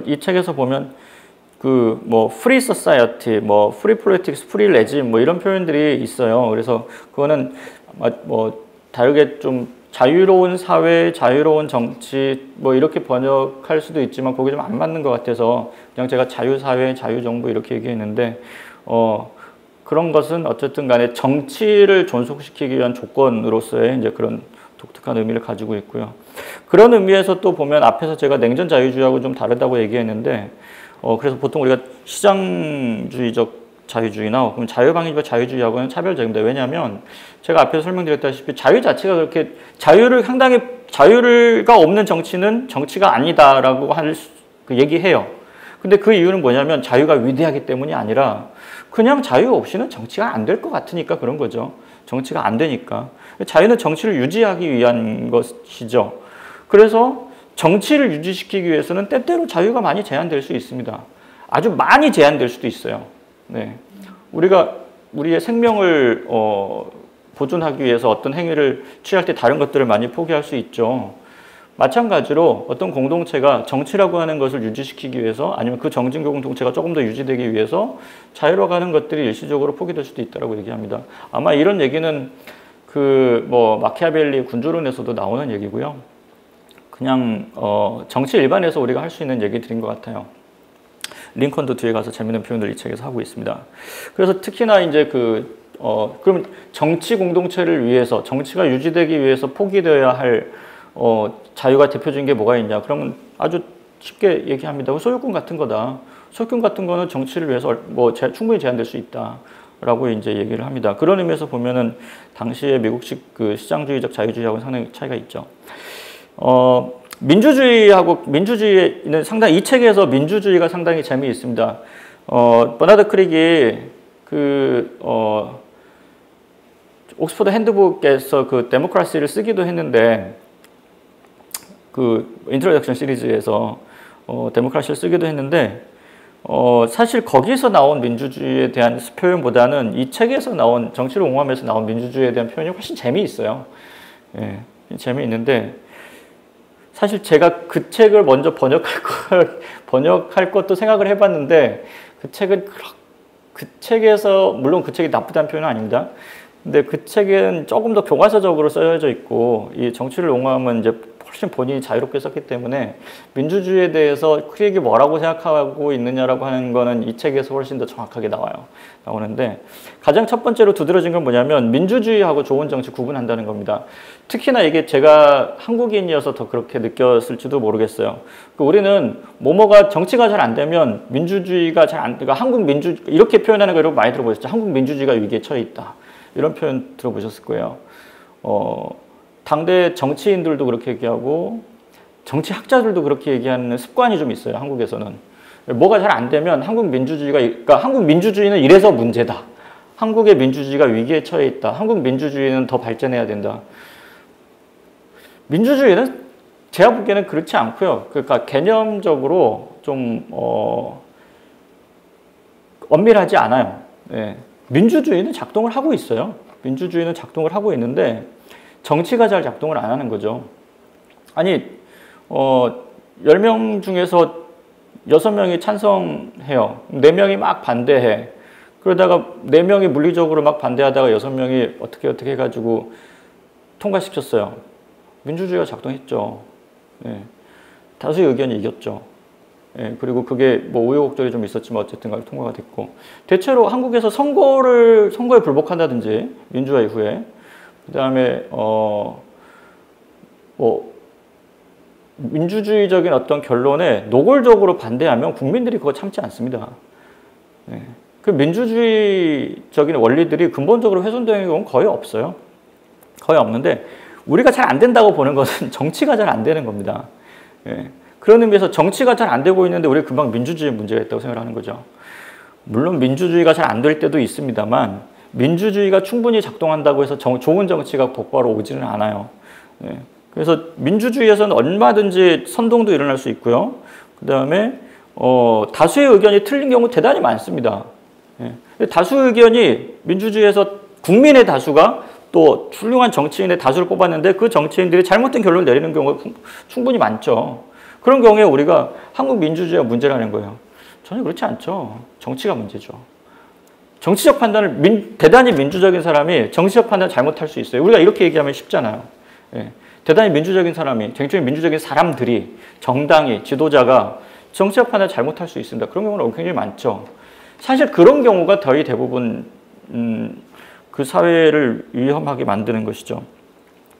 이 책에서 보면 뭐 free society, 뭐 free politics, free regime 뭐 이런 표현들이 있어요. 그래서 그거는 뭐 다르게 좀 자유로운 사회, 자유로운 정치 뭐 이렇게 번역할 수도 있지만 그게 좀 안 맞는 것 같아서 그냥 제가 자유사회, 자유정부 이렇게 얘기했는데, 그런 것은 어쨌든 간에 정치를 존속시키기 위한 조건으로서의 이제 그런 독특한 의미를 가지고 있고요. 그런 의미에서 또 보면 앞에서 제가 냉전 자유주의하고 좀 다르다고 얘기했는데, 그래서 보통 우리가 시장주의적 자유주의나 그럼 자유방위주의와 자유주의하고는 차별적입니다. 왜냐하면 제가 앞에서 설명드렸다시피 자유 자체가 그렇게 자유가 없는 정치는 정치가 아니다라고 얘기해요. 근데 그 이유는 뭐냐면 자유가 위대하기 때문이 아니라 그냥 자유 없이는 정치가 안 될 것 같으니까 그런 거죠. 정치가 안 되니까. 자유는 정치를 유지하기 위한 것이죠. 그래서 정치를 유지시키기 위해서는 때때로 자유가 많이 제한될 수 있습니다. 아주 많이 제한될 수도 있어요. 네. 우리가 우리의 생명을 보존하기 위해서 어떤 행위를 취할 때 다른 것들을 많이 포기할 수 있죠. 마찬가지로 어떤 공동체가 정치라고 하는 것을 유지시키기 위해서, 아니면 그 정치 공동체가 조금 더 유지되기 위해서 자유로 가는 것들이 일시적으로 포기될 수도 있다고 얘기합니다. 아마 이런 얘기는 그 뭐 마키아벨리 군주론에서도 나오는 얘기고요. 그냥 정치 일반에서 우리가 할 수 있는 얘기들인 것 같아요. 링컨도 뒤에 가서 재밌는 표현을 이 책에서 하고 있습니다. 그래서 특히나 이제 그럼 정치 공동체를 위해서, 정치가 유지되기 위해서 포기되어야 할 자유가 대표적인 게 뭐가 있냐? 그러면 아주 쉽게 얘기합니다. 소유권 같은 거다. 소유권 같은 거는 정치를 위해서 뭐 충분히 제한될 수 있다라고 이제 얘기를 합니다. 그런 의미에서 보면은 당시의 미국식 그 시장주의적 자유주의하고는 상당히 차이가 있죠. 민주주의는 상당히, 이 책에서 민주주의가 상당히 재미있습니다. 버나드 크릭이 옥스퍼드 핸드북에서 그 데모크라시를 쓰기도 했는데, 그 인트로덕션 시리즈에서 데모크라시를 쓰기도 했는데, 사실 거기서 나온 민주주의에 대한 표현보다는 이 책에서 나온, 정치를 옹호하면서 나온 민주주의에 대한 표현이 훨씬 재미있어요. 예, 재미있는데, 사실 제가 그 책을 먼저 번역할 것도 생각을 해봤는데, 그 책에서, 물론 그 책이 나쁘다는 표현은 아닙니다. 근데 그 책은 조금 더 교과서적으로 쓰여져 있고, 이 정치를 옹호하면 이제 훨씬 본인이 자유롭게 썼기 때문에 민주주의에 대해서 크릭이 뭐라고 생각하고 있느냐라고 하는 거는 이 책에서 훨씬 더 정확하게 나오는데, 가장 첫 번째로 두드러진 건 뭐냐면 민주주의하고 좋은 정치 구분한다는 겁니다. 특히나 이게 제가 한국인이어서 더 그렇게 느꼈을지도 모르겠어요. 우리는 뭐뭐가 정치가 잘 안 되면 민주주의가 그러니까 이렇게 표현하는 거 여러분 많이 들어보셨죠? 한국 민주주의가 위기에 처해 있다. 이런 표현 들어보셨을 거예요. 당대 정치인들도 그렇게 얘기하고 정치학자들도 그렇게 얘기하는 습관이 좀 있어요. 한국에서는. 뭐가 잘 안 되면 그러니까 한국 민주주의는 이래서 문제다. 한국의 민주주의가 위기에 처해 있다. 한국 민주주의는 더 발전해야 된다. 민주주의는 제가 보기에는 그렇지 않고요. 그러니까 개념적으로 좀 엄밀하지 않아요. 예. 민주주의는 작동을 하고 있어요. 민주주의는 작동을 하고 있는데 정치가 잘 작동을 안 하는 거죠. 아니, 10명 중에서 6명이 찬성해요. 4명이 막 반대해. 그러다가 4명이 물리적으로 막 반대하다가 6명이 어떻게 해가지고 통과시켰어요. 민주주의가 작동했죠. 예. 다수의 의견이 이겼죠. 예. 그리고 그게 뭐 우여곡절이 좀 있었지만 어쨌든 간에 통과가 됐고. 대체로 한국에서 선거에 불복한다든지 민주화 이후에, 그 다음에 민주주의적인 어떤 결론에 노골적으로 반대하면 국민들이 그거 참지 않습니다. 네. 그 민주주의적인 원리들이 근본적으로 훼손되는 경우는 거의 없어요. 거의 없는데 우리가 잘 안 된다고 보는 것은 정치가 잘 안 되는 겁니다. 네. 그런 의미에서 정치가 잘 안 되고 있는데 우리가 금방 민주주의에 문제가 있다고 생각하는 거죠. 물론 민주주의가 잘 안 될 때도 있습니다만 민주주의가 충분히 작동한다고 해서 좋은 정치가 곧바로 오지는 않아요. 네. 그래서 민주주의에서는 얼마든지 선동도 일어날 수 있고요. 그 다음에 다수의 의견이 틀린 경우 대단히 많습니다. 네. 다수 의견이 민주주의에서 국민의 다수가 또 훌륭한 정치인의 다수를 뽑았는데 그 정치인들이 잘못된 결론을 내리는 경우가 충분히 많죠. 그런 경우에 우리가 한국 민주주의가 문제라는 거예요. 전혀 그렇지 않죠. 정치가 문제죠. 정치적 판단을 대단히 민주적인 사람이 정치적 판단을 잘못할 수 있어요. 우리가 이렇게 얘기하면 쉽잖아요. 예. 대단히 민주적인 사람이, 굉장히 민주적인 사람들이, 정당이, 지도자가 정치적 판단을 잘못할 수 있습니다. 그런 경우는 굉장히 많죠. 사실 그런 경우가 거의 대부분 그 사회를 위험하게 만드는 것이죠.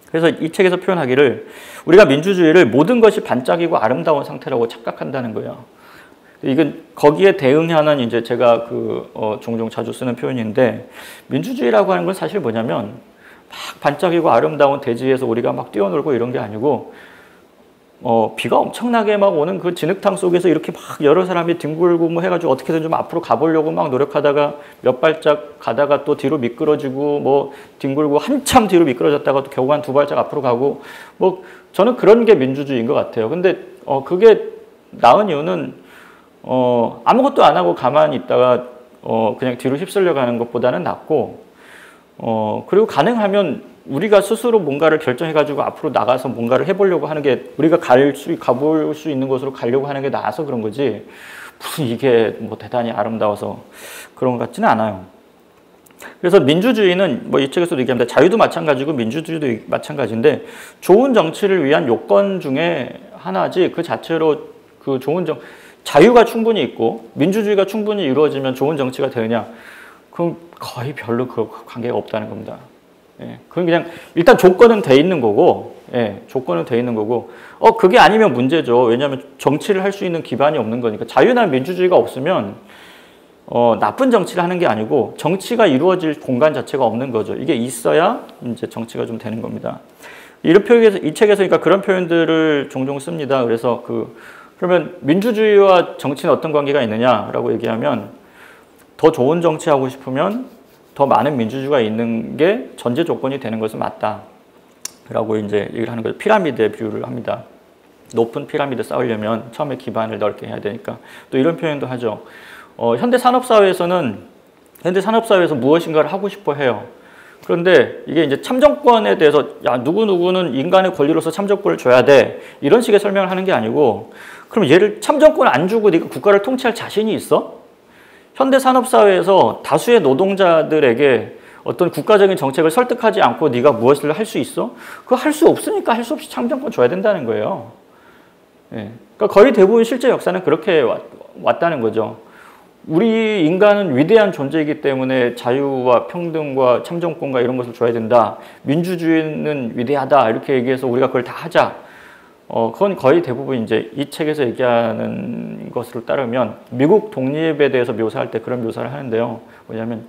그래서 이 책에서 표현하기를 우리가 민주주의를 모든 것이 반짝이고 아름다운 상태라고 착각한다는 거예요. 이건 거기에 대응하는 이제 제가 종종 자주 쓰는 표현인데, 민주주의라고 하는 건 사실 뭐냐면 막 반짝이고 아름다운 대지에서 우리가 막 뛰어놀고 이런 게 아니고 비가 엄청나게 막 오는 그 진흙탕 속에서 이렇게 막 여러 사람이 뒹굴고 뭐 해가지고 어떻게든 좀 앞으로 가보려고 막 노력하다가 몇 발짝 가다가 또 뒤로 미끄러지고 뭐 뒹굴고 한참 뒤로 미끄러졌다가 또 겨우 한 2발짝 앞으로 가고, 뭐 저는 그런 게 민주주의인 것 같아요. 근데 그게 나은 이유는 아무것도 안 하고 가만히 있다가 그냥 뒤로 휩쓸려 가는 것보다는 낫고, 그리고 가능하면 우리가 스스로 뭔가를 결정해가지고 앞으로 나가서 뭔가를 해보려고 하는 게, 우리가 가볼 수 있는 곳으로 가려고 하는 게 나아서 그런 거지, 무슨 이게 뭐 대단히 아름다워서 그런 것 같지는 않아요. 그래서 민주주의는 뭐 이 책에서도 얘기합니다. 자유도 마찬가지고 민주주의도 마찬가지인데 좋은 정치를 위한 요건 중에 하나지 그 자체로 그 좋은 자유가 충분히 있고 민주주의가 충분히 이루어지면 좋은 정치가 되느냐? 그럼 거의 별로 그 관계가 없다는 겁니다. 예, 그건 그냥 일단 조건은 돼 있는 거고, 예, 조건은 돼 있는 거고, 그게 아니면 문제죠. 왜냐하면 정치를 할 수 있는 기반이 없는 거니까. 자유나 민주주의가 없으면 나쁜 정치를 하는 게 아니고 정치가 이루어질 공간 자체가 없는 거죠. 이게 있어야 이제 정치가 좀 되는 겁니다. 이런 표현에서 이 책에서 그러니까 그런 표현들을 종종 씁니다. 그래서 그러면 민주주의와 정치는 어떤 관계가 있느냐라고 얘기하면 더 좋은 정치하고 싶으면 더 많은 민주주의가 있는 게 전제 조건이 되는 것은 맞다라고 이제 얘기를 하는 거죠. 피라미드의 비유를 합니다. 높은 피라미드 쌓으려면 처음에 기반을 넓게 해야 되니까 또 이런 표현도 하죠. 현대 산업사회에서 무엇인가를 하고 싶어 해요. 그런데 이게 이제 참정권에 대해서 야 누구누구는 인간의 권리로서 참정권을 줘야 돼 이런 식의 설명을 하는 게 아니고 그럼 얘를 참정권을 안 주고 네가 국가를 통치할 자신이 있어? 현대 산업사회에서 다수의 노동자들에게 어떤 국가적인 정책을 설득하지 않고 네가 무엇을 할 수 있어? 그거 할 수 없으니까 할 수 없이 참정권 줘야 된다는 거예요. 예. 그러니까 거의 대부분 실제 역사는 그렇게 왔다는 거죠. 우리 인간은 위대한 존재이기 때문에 자유와 평등과 참정권과 이런 것을 줘야 된다. 민주주의는 위대하다. 이렇게 얘기해서 우리가 그걸 다 하자. 그건 거의 대부분 이제 이 책에서 얘기하는 것으로 따르면 미국 독립에 대해서 묘사할 때 그런 묘사를 하는데요. 뭐냐면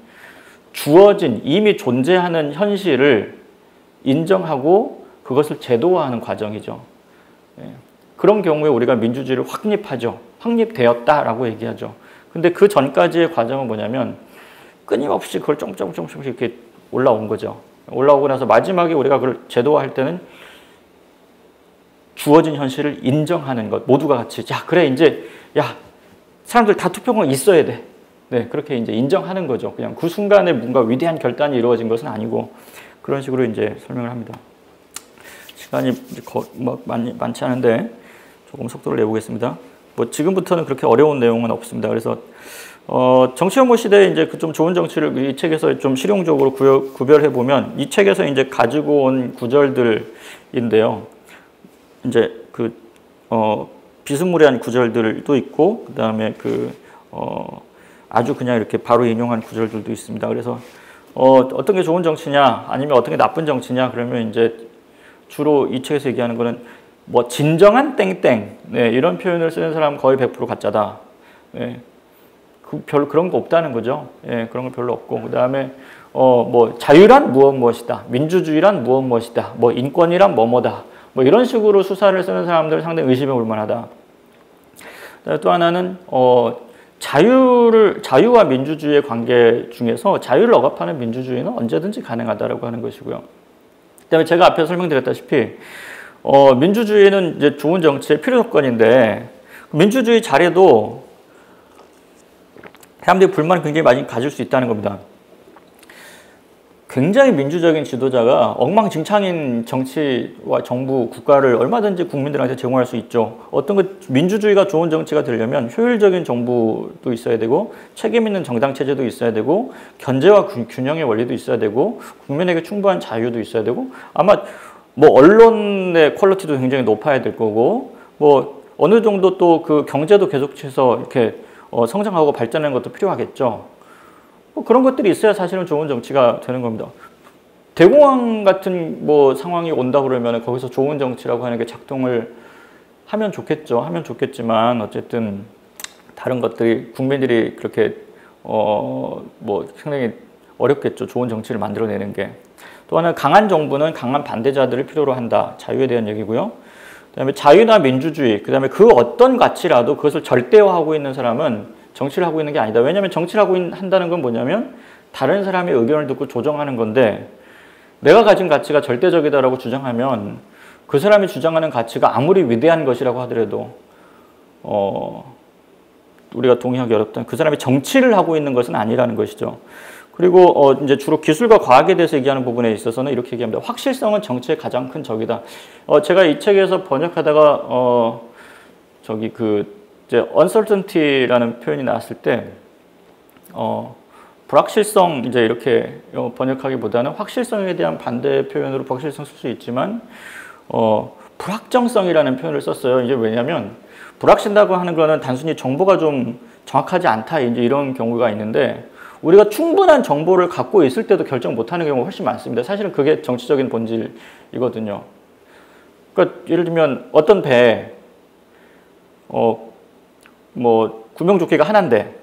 주어진 이미 존재하는 현실을 인정하고 그것을 제도화하는 과정이죠. 그런 경우에 우리가 민주주의를 확립하죠. 확립되었다라고 얘기하죠. 근데 그 전까지의 과정은 뭐냐면 끊임없이 그걸 조금씩 이렇게 올라온 거죠. 올라오고 나서 마지막에 우리가 그걸 제도화할 때는 주어진 현실을 인정하는 것. 모두가 같이 야 그래 이제 야 사람들 다 투표권 있어야 돼. 네 그렇게 이제 인정하는 거죠. 그냥 그 순간에 뭔가 위대한 결단이 이루어진 것은 아니고 그런 식으로 이제 설명을 합니다. 시간이 많지 않은데 조금 속도를 내보겠습니다. 뭐 지금부터는 그렇게 어려운 내용은 없습니다. 그래서 정치혐오 시대에 이제 그 좀 좋은 정치를 이 책에서 좀 실용적으로 구별해 보면 이 책에서 이제 가지고 온 구절들인데요. 이제 비스무리한 구절들도 있고 그다음에 아주 그냥 이렇게 바로 인용한 구절들도 있습니다. 그래서 어떤 게 좋은 정치냐 아니면 어떤 게 나쁜 정치냐 그러면 이제 주로 이 책에서 얘기하는 거는 뭐 진정한 땡땡 네, 이런 표현을 쓰는 사람은 거의 100% 가짜다. 네, 별로 그런 거 없다는 거죠. 예, 그런 거 별로 없고 그다음에 뭐 자유란 무엇이다. 민주주의란 무엇이다. 뭐 인권이란 뭐다. 뭐 이런 식으로 수사를 쓰는 사람들은 상당히 의심해 볼 만하다. 또 하나는 자유와 민주주의의 관계 중에서 자유를 억압하는 민주주의는 언제든지 가능하다라고 하는 것이고요. 그다음에 제가 앞에서 설명드렸다시피 민주주의는 이제 좋은 정치의 필요 조건인데 민주주의 잘해도 사람들이 불만을 굉장히 많이 가질 수 있다는 겁니다. 굉장히 민주적인 지도자가 엉망진창인 정치와 정부, 국가를 얼마든지 국민들한테 제공할 수 있죠. 민주주의가 좋은 정치가 되려면 효율적인 정부도 있어야 되고 책임 있는 정당 체제도 있어야 되고 견제와 균형의 원리도 있어야 되고 국민에게 충분한 자유도 있어야 되고 아마 뭐 언론의 퀄리티도 굉장히 높아야 될 거고 뭐 어느 정도 또 그 경제도 계속해서 이렇게 성장하고 발전하는 것도 필요하겠죠. 뭐 그런 것들이 있어야 사실은 좋은 정치가 되는 겁니다. 대공황 같은 뭐 상황이 온다 그러면 거기서 좋은 정치라고 하는 게 작동을 하면 좋겠죠. 하면 좋겠지만 어쨌든 다른 것들이 국민들이 그렇게 뭐 상당히 어렵겠죠. 좋은 정치를 만들어내는 게. 또 하나 강한 정부는 강한 반대자들을 필요로 한다. 자유에 대한 얘기고요. 그다음에 자유나 민주주의, 그다음에 그 어떤 가치라도 그것을 절대화하고 있는 사람은 정치를 하고 있는 게 아니다. 왜냐하면 정치를 한다는 건 뭐냐면 다른 사람의 의견을 듣고 조정하는 건데 내가 가진 가치가 절대적이다라고 주장하면 그 사람이 주장하는 가치가 아무리 위대한 것이라고 하더라도 우리가 동의하기 어렵다. 그 사람이 정치를 하고 있는 것은 아니라는 것이죠. 그리고 이제 주로 기술과 과학에 대해서 얘기하는 부분에 있어서는 이렇게 얘기합니다. 확실성은 정치의 가장 큰 적이다. 제가 이 책에서 번역하다가 이제 uncertainty라는 표현이 나왔을 때 불확실성 이제 이렇게 번역하기보다는 확실성에 대한 반대 표현으로 불확실성 쓸 수 있지만 불확정성이라는 표현을 썼어요. 이제 왜냐하면 불확실하다고 하는 거는 단순히 정보가 좀 정확하지 않다 이제 이런 경우가 있는데 우리가 충분한 정보를 갖고 있을 때도 결정 못하는 경우가 훨씬 많습니다. 사실은 그게 정치적인 본질이거든요. 그러니까 예를 들면 어떤 배에 뭐 구명조끼가 하나인데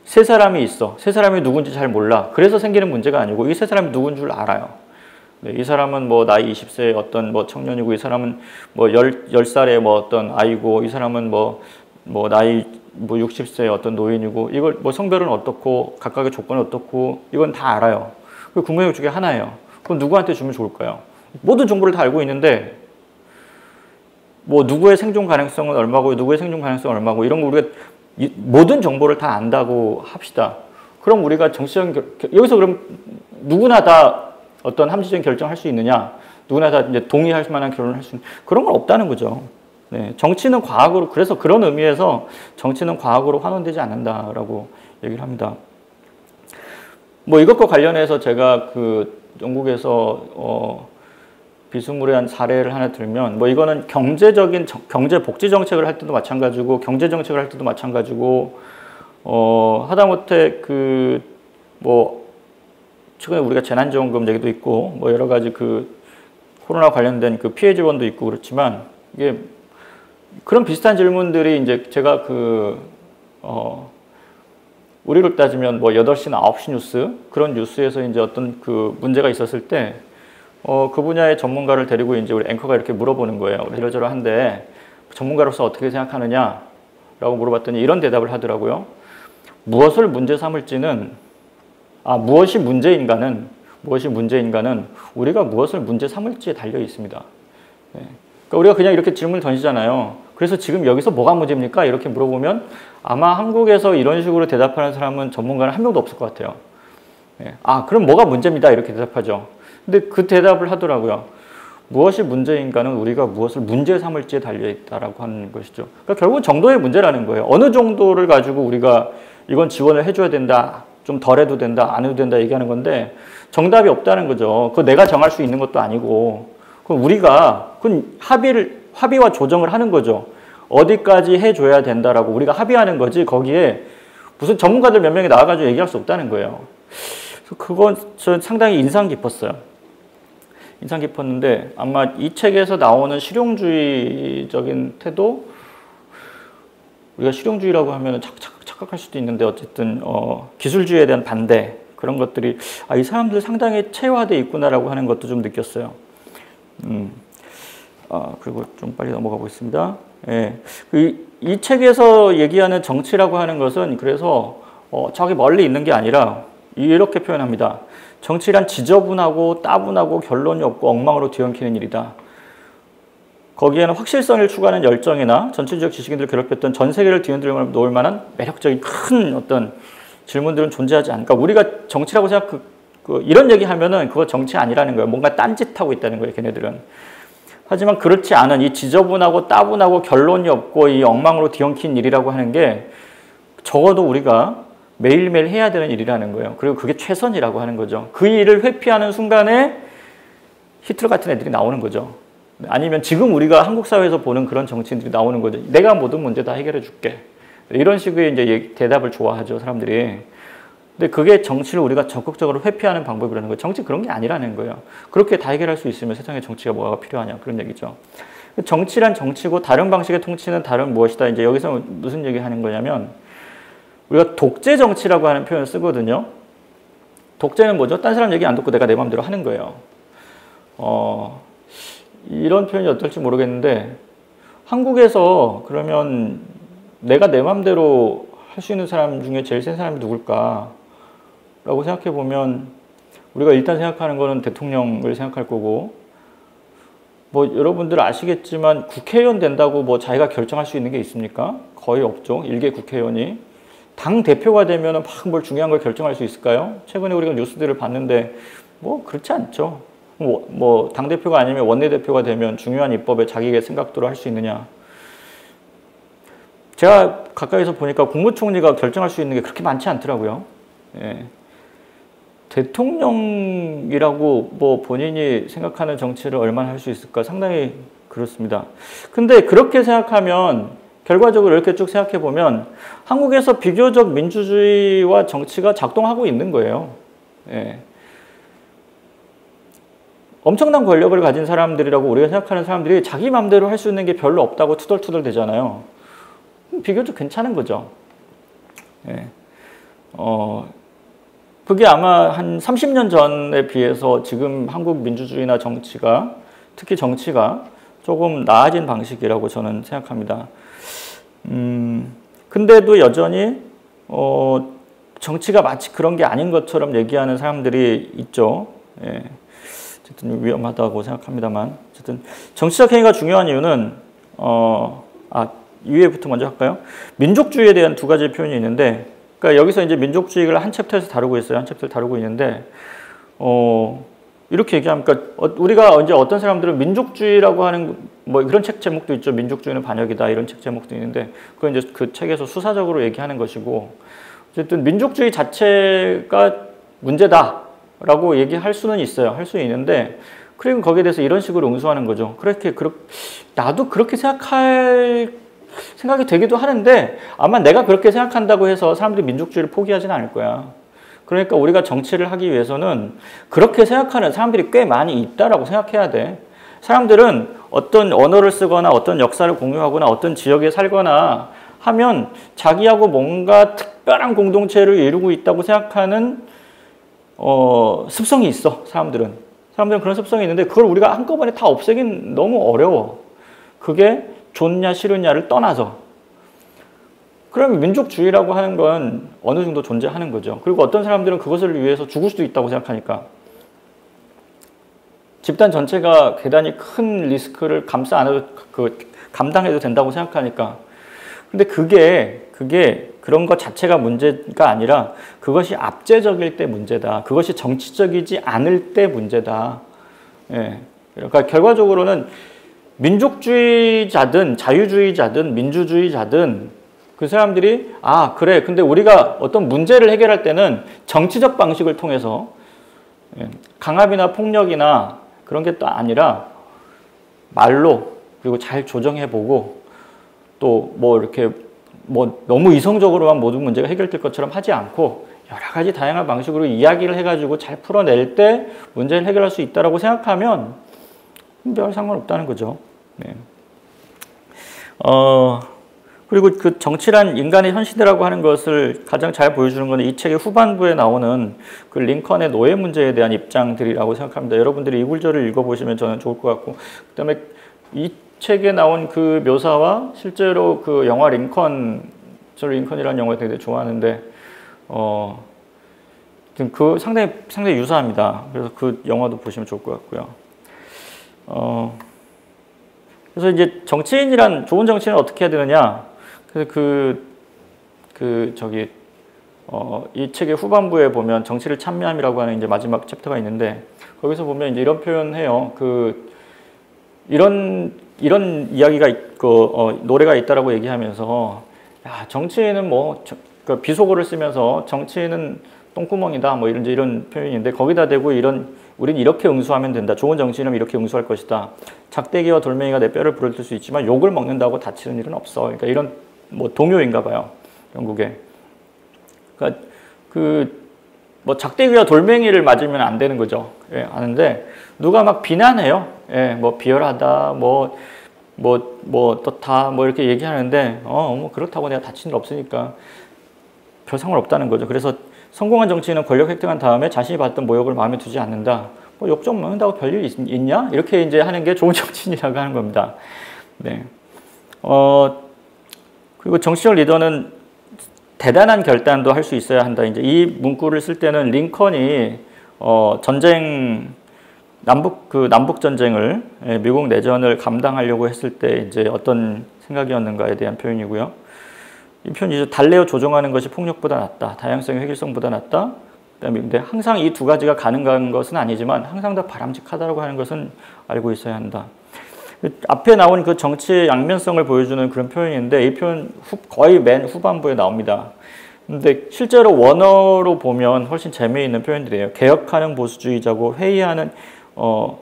세 사람이 있어. 세 사람이 누군지 잘 몰라. 그래서 생기는 문제가 아니고 이 세 사람이 누군 줄 알아요. 네, 이 사람은 뭐 나이 20세의 어떤 뭐 청년이고 이 사람은 뭐 10살의 뭐 어떤 아이고 이 사람은 뭐 나이 뭐 60세의 어떤 노인이고 이걸 뭐 성별은 어떻고 각각의 조건은 어떻고 이건 다 알아요. 그 궁금한 중에 하나예요. 그럼 누구한테 주면 좋을까요? 모든 정보를 다 알고 있는데 뭐 누구의 생존 가능성은 얼마고 누구의 생존 가능성은 얼마고 이런 거 우리가 모든 정보를 다 안다고 합시다. 그럼 우리가 정치적인 여기서 그럼 누구나 다 어떤 함시적인 결정을 할 수 있느냐? 누구나 다 이제 동의할 만한 결론을 할 수 있는 그런 건 없다는 거죠. 네, 정치는 과학으로 그래서 그런 의미에서 정치는 과학으로 환원되지 않는다라고 얘기를 합니다. 뭐 이것과 관련해서 제가 그 영국에서 비스무리한 사례를 하나 들면 뭐 이거는 경제적인 경제 복지 정책을 할 때도 마찬가지고 경제 정책을 할 때도 마찬가지고 하다못해 그 뭐 최근에 우리가 재난지원금 얘기도 있고 뭐 여러 가지 그 코로나 관련된 그 피해 지원도 있고 그렇지만 이게 그런 비슷한 질문들이 이제 제가 우리로 따지면 뭐 8시나 9시 뉴스 그런 뉴스에서 이제 어떤 그 문제가 있었을 때 그 분야의 전문가를 데리고 이제 우리 앵커가 이렇게 물어보는 거예요. 이러저러한데 전문가로서 어떻게 생각하느냐라고 물어봤더니 이런 대답을 하더라고요. 무엇을 문제 삼을지는 무엇이 문제인가는 우리가 무엇을 문제 삼을지에 달려 있습니다. 네. 그러니까 우리가 그냥 이렇게 질문을 던지잖아요. 그래서 지금 여기서 뭐가 문제입니까? 이렇게 물어보면 아마 한국에서 이런 식으로 대답하는 사람은 전문가는 한 명도 없을 것 같아요. 네. 그럼 뭐가 문제입니다. 이렇게 대답하죠. 근데 그 대답을 하더라고요. 무엇이 문제인가는 우리가 무엇을 문제 삼을지에 달려있다라고 하는 것이죠. 그러니까 결국은 정도의 문제라는 거예요. 어느 정도를 가지고 우리가 이건 지원을 해줘야 된다, 좀 덜 해도 된다, 안 해도 된다 얘기하는 건데 정답이 없다는 거죠. 그거 내가 정할 수 있는 것도 아니고 그럼 우리가 합의와 조정을 하는 거죠. 어디까지 해줘야 된다라고 우리가 합의하는 거지 거기에 무슨 전문가들 몇 명이 나와가지고 얘기할 수 없다는 거예요. 그래서 그건 전 상당히 인상 깊었어요. 인상 깊었는데 아마 이 책에서 나오는 실용주의적인 태도 우리가 실용주의라고 하면 착각할 수도 있는데 어쨌든 기술주의에 대한 반대 그런 것들이 이 사람들 상당히 체화되어 있구나라고 하는 것도 좀 느꼈어요. 그리고 좀 빨리 넘어가 보겠습니다. 예. 이 책에서 얘기하는 정치라고 하는 것은 그래서 저기 멀리 있는 게 아니라 이렇게 표현합니다. 정치란 지저분하고 따분하고 결론이 없고 엉망으로 뒤엉키는 일이다. 거기에는 확실성을 추구하는 열정이나 전체적 지식인들을 괴롭혔던 전 세계를 뒤흔들어 놓을 만한 매력적인 큰 어떤 질문들은 존재하지 않을까. 우리가 정치라고 이런 얘기하면은 그거 정치 아니라는 거예요. 뭔가 딴짓하고 있다는 거예요, 걔네들은. 하지만 그렇지 않은 이 지저분하고 따분하고 결론이 없고 이 엉망으로 뒤엉킨 일이라고 하는 게 적어도 우리가 매일매일 해야 되는 일이라는 거예요. 그리고 그게 최선이라고 하는 거죠. 그 일을 회피하는 순간에 히틀러 같은 애들이 나오는 거죠. 아니면 지금 우리가 한국 사회에서 보는 그런 정치인들이 나오는 거죠. 내가 모든 문제 다 해결해 줄게. 이런 식의 이제 대답을 좋아하죠, 사람들이. 근데 그게 정치를 우리가 적극적으로 회피하는 방법이라는 거예요. 정치 그런 게 아니라는 거예요. 그렇게 다 해결할 수 있으면 세상에 정치가 뭐가 필요하냐 그런 얘기죠. 정치란 정치고 다른 방식의 통치는 다른 무엇이다. 이제 여기서 무슨 얘기 하는 거냐면 우리가 독재 정치라고 하는 표현을 쓰거든요. 독재는 뭐죠? 딴 사람 얘기 안 듣고 내가 내 마음대로 하는 거예요. 이런 표현이 어떨지 모르겠는데 한국에서 그러면 내가 내 마음대로 할 수 있는 사람 중에 제일 센 사람이 누굴까? 라고 생각해 보면 우리가 일단 생각하는 거는 대통령을 생각할 거고 뭐 여러분들 아시겠지만 국회의원 된다고 뭐 자기가 결정할 수 있는 게 있습니까? 거의 없죠. 일개 국회의원이. 당 대표가 되면 막 뭘 중요한 걸 결정할 수 있을까요? 최근에 우리가 뉴스들을 봤는데 뭐 그렇지 않죠. 뭐 당 대표가 아니면 원내대표가 되면 중요한 입법에 자기의 생각대로 할 수 있느냐. 제가 가까이서 보니까 국무총리가 결정할 수 있는 게 그렇게 많지 않더라고요. 예. 대통령이라고 뭐 본인이 생각하는 정치를 얼마나 할 수 있을까 상당히 그렇습니다. 근데 그렇게 생각하면 결과적으로 이렇게 쭉 생각해 보면 한국에서 비교적 민주주의와 정치가 작동하고 있는 거예요. 예. 엄청난 권력을 가진 사람들이라고 우리가 생각하는 사람들이 자기 마음대로 할 수 있는 게 별로 없다고 투덜투덜 대잖아요. 비교적 괜찮은 거죠. 예. 그게 아마 한 30년 전에 비해서 지금 한국 민주주의나 정치가, 특히 정치가 조금 나아진 방식이라고 저는 생각합니다. 근데도 여전히, 정치가 마치 그런 게 아닌 것처럼 얘기하는 사람들이 있죠. 예. 어쨌든 위험하다고 생각합니다만. 어쨌든 정치적 행위가 중요한 이유는, 위에부터 먼저 할까요? 민족주의에 대한 두 가지 표현이 있는데, 그러니까 여기서 이제 민족주의를 한 챕터에서 다루고 있어요. 한 챕터를 다루고 있는데, 이렇게 얘기하니까 우리가 이제 어떤 사람들은 민족주의라고 하는 뭐 그런 책 제목도 있죠. 민족주의는 반역이다 이런 책 제목도 있는데 그건 이제 그 책에서 수사적으로 얘기하는 것이고 어쨌든 민족주의 자체가 문제다라고 얘기할 수는 있어요. 할 수 있는데 그리고 거기에 대해서 이런 식으로 응수하는 거죠. 나도 그렇게 생각이 되기도 하는데 아마 내가 그렇게 생각한다고 해서 사람들이 민족주의를 포기하지는 않을 거야. 그러니까 우리가 정치를 하기 위해서는 그렇게 생각하는 사람들이 꽤 많이 있다라고 생각해야 돼. 사람들은 어떤 언어를 쓰거나 어떤 역사를 공유하거나 어떤 지역에 살거나 하면 자기하고 뭔가 특별한 공동체를 이루고 있다고 생각하는 습성이 있어. 사람들은 그런 습성이 있는데 그걸 우리가 한꺼번에 다 없애긴 너무 어려워. 그게 좋냐 싫으냐를 떠나서. 그러면 민족주의라고 하는 건 어느 정도 존재하는 거죠. 그리고 어떤 사람들은 그것을 위해서 죽을 수도 있다고 생각하니까. 집단 전체가 대단히 큰 리스크를 감당해도 된다고 생각하니까. 근데 그게 그런 것 자체가 문제가 아니라 그것이 압제적일 때 문제다. 그것이 정치적이지 않을 때 문제다. 예. 그러니까 결과적으로는 민족주의자든 자유주의자든 민주주의자든 그 사람들이 그래. 근데 우리가 어떤 문제를 해결할 때는 정치적 방식을 통해서 강압이나 폭력이나 그런 게 또 아니라 말로 그리고 잘 조정해보고 또 뭐 이렇게 뭐 너무 이성적으로만 모든 문제가 해결될 것처럼 하지 않고 여러 가지 다양한 방식으로 이야기를 해가지고 잘 풀어낼 때 문제를 해결할 수 있다라고 생각하면 별 상관없다는 거죠. 네. 그리고 그 정치란 인간의 현실이라고 하는 것을 가장 잘 보여주는 것은 이 책의 후반부에 나오는 그 링컨의 노예 문제에 대한 입장들이라고 생각합니다. 여러분들이 이 구절을 읽어보시면 저는 좋을 것 같고, 그 다음에 이 책에 나온 그 묘사와 실제로 그 영화 링컨, 저 링컨이라는 영화 되게 좋아하는데, 그 상당히 유사합니다. 그래서 그 영화도 보시면 좋을 것 같고요. 그래서 이제 좋은 정치인은 어떻게 해야 되느냐? 그래서 이 책의 후반부에 보면 정치를 찬미함이라고 하는 이제 마지막 챕터가 있는데 거기서 보면 이제 이런 표현해요. 이런 이야기가 있고 노래가 있다라고 얘기하면서 정치인은 비속어를 쓰면서 정치인은 똥구멍이다 뭐 이런 표현인데 거기다 대고 우린 이렇게 응수하면 된다. 좋은 정치인은 이렇게 응수할 것이다. 작대기와 돌멩이가 내 뼈를 부러뜨릴 수 있지만 욕을 먹는다고 다치는 일은 없어. 그러니까 이런 동요인가 봐요. 영국에. 그러니까 작대기와 돌멩이를 맞으면 안 되는 거죠. 예, 아는데 누가 막 비난해요. 예, 비열하다, 떴다, 이렇게 얘기하는데 그렇다고 내가 다친 일 없으니까 별 상관없다는 거죠. 그래서 성공한 정치인은 권력 획득한 다음에 자신이 받던 모욕을 마음에 두지 않는다. 욕 좀 먹는다고 별일 있냐? 이렇게 이제 하는 게 좋은 정치인이라고 하는 겁니다. 네. 그리고 정치적 리더는 대단한 결단도 할 수 있어야 한다. 이제 이 문구를 쓸 때는 링컨이 남북 전쟁을 미국 내전을 감당하려고 했을 때 이제 어떤 생각이었는가에 대한 표현이고요. 이 표현이 이제 달래어 조종하는 것이 폭력보다 낫다. 다양성의 획일성보다 낫다. 그다음에 근데 항상 이 두 가지가 가능한 것은 아니지만 항상 다 바람직하다라고 하는 것은 알고 있어야 한다. 앞에 나온 그 정치의 양면성을 보여주는 그런 표현인데 이 표현 거의 맨 후반부에 나옵니다. 근데 실제로 원어로 보면 훨씬 재미있는 표현들이에요. 개혁하는 보수주의자고 회의하는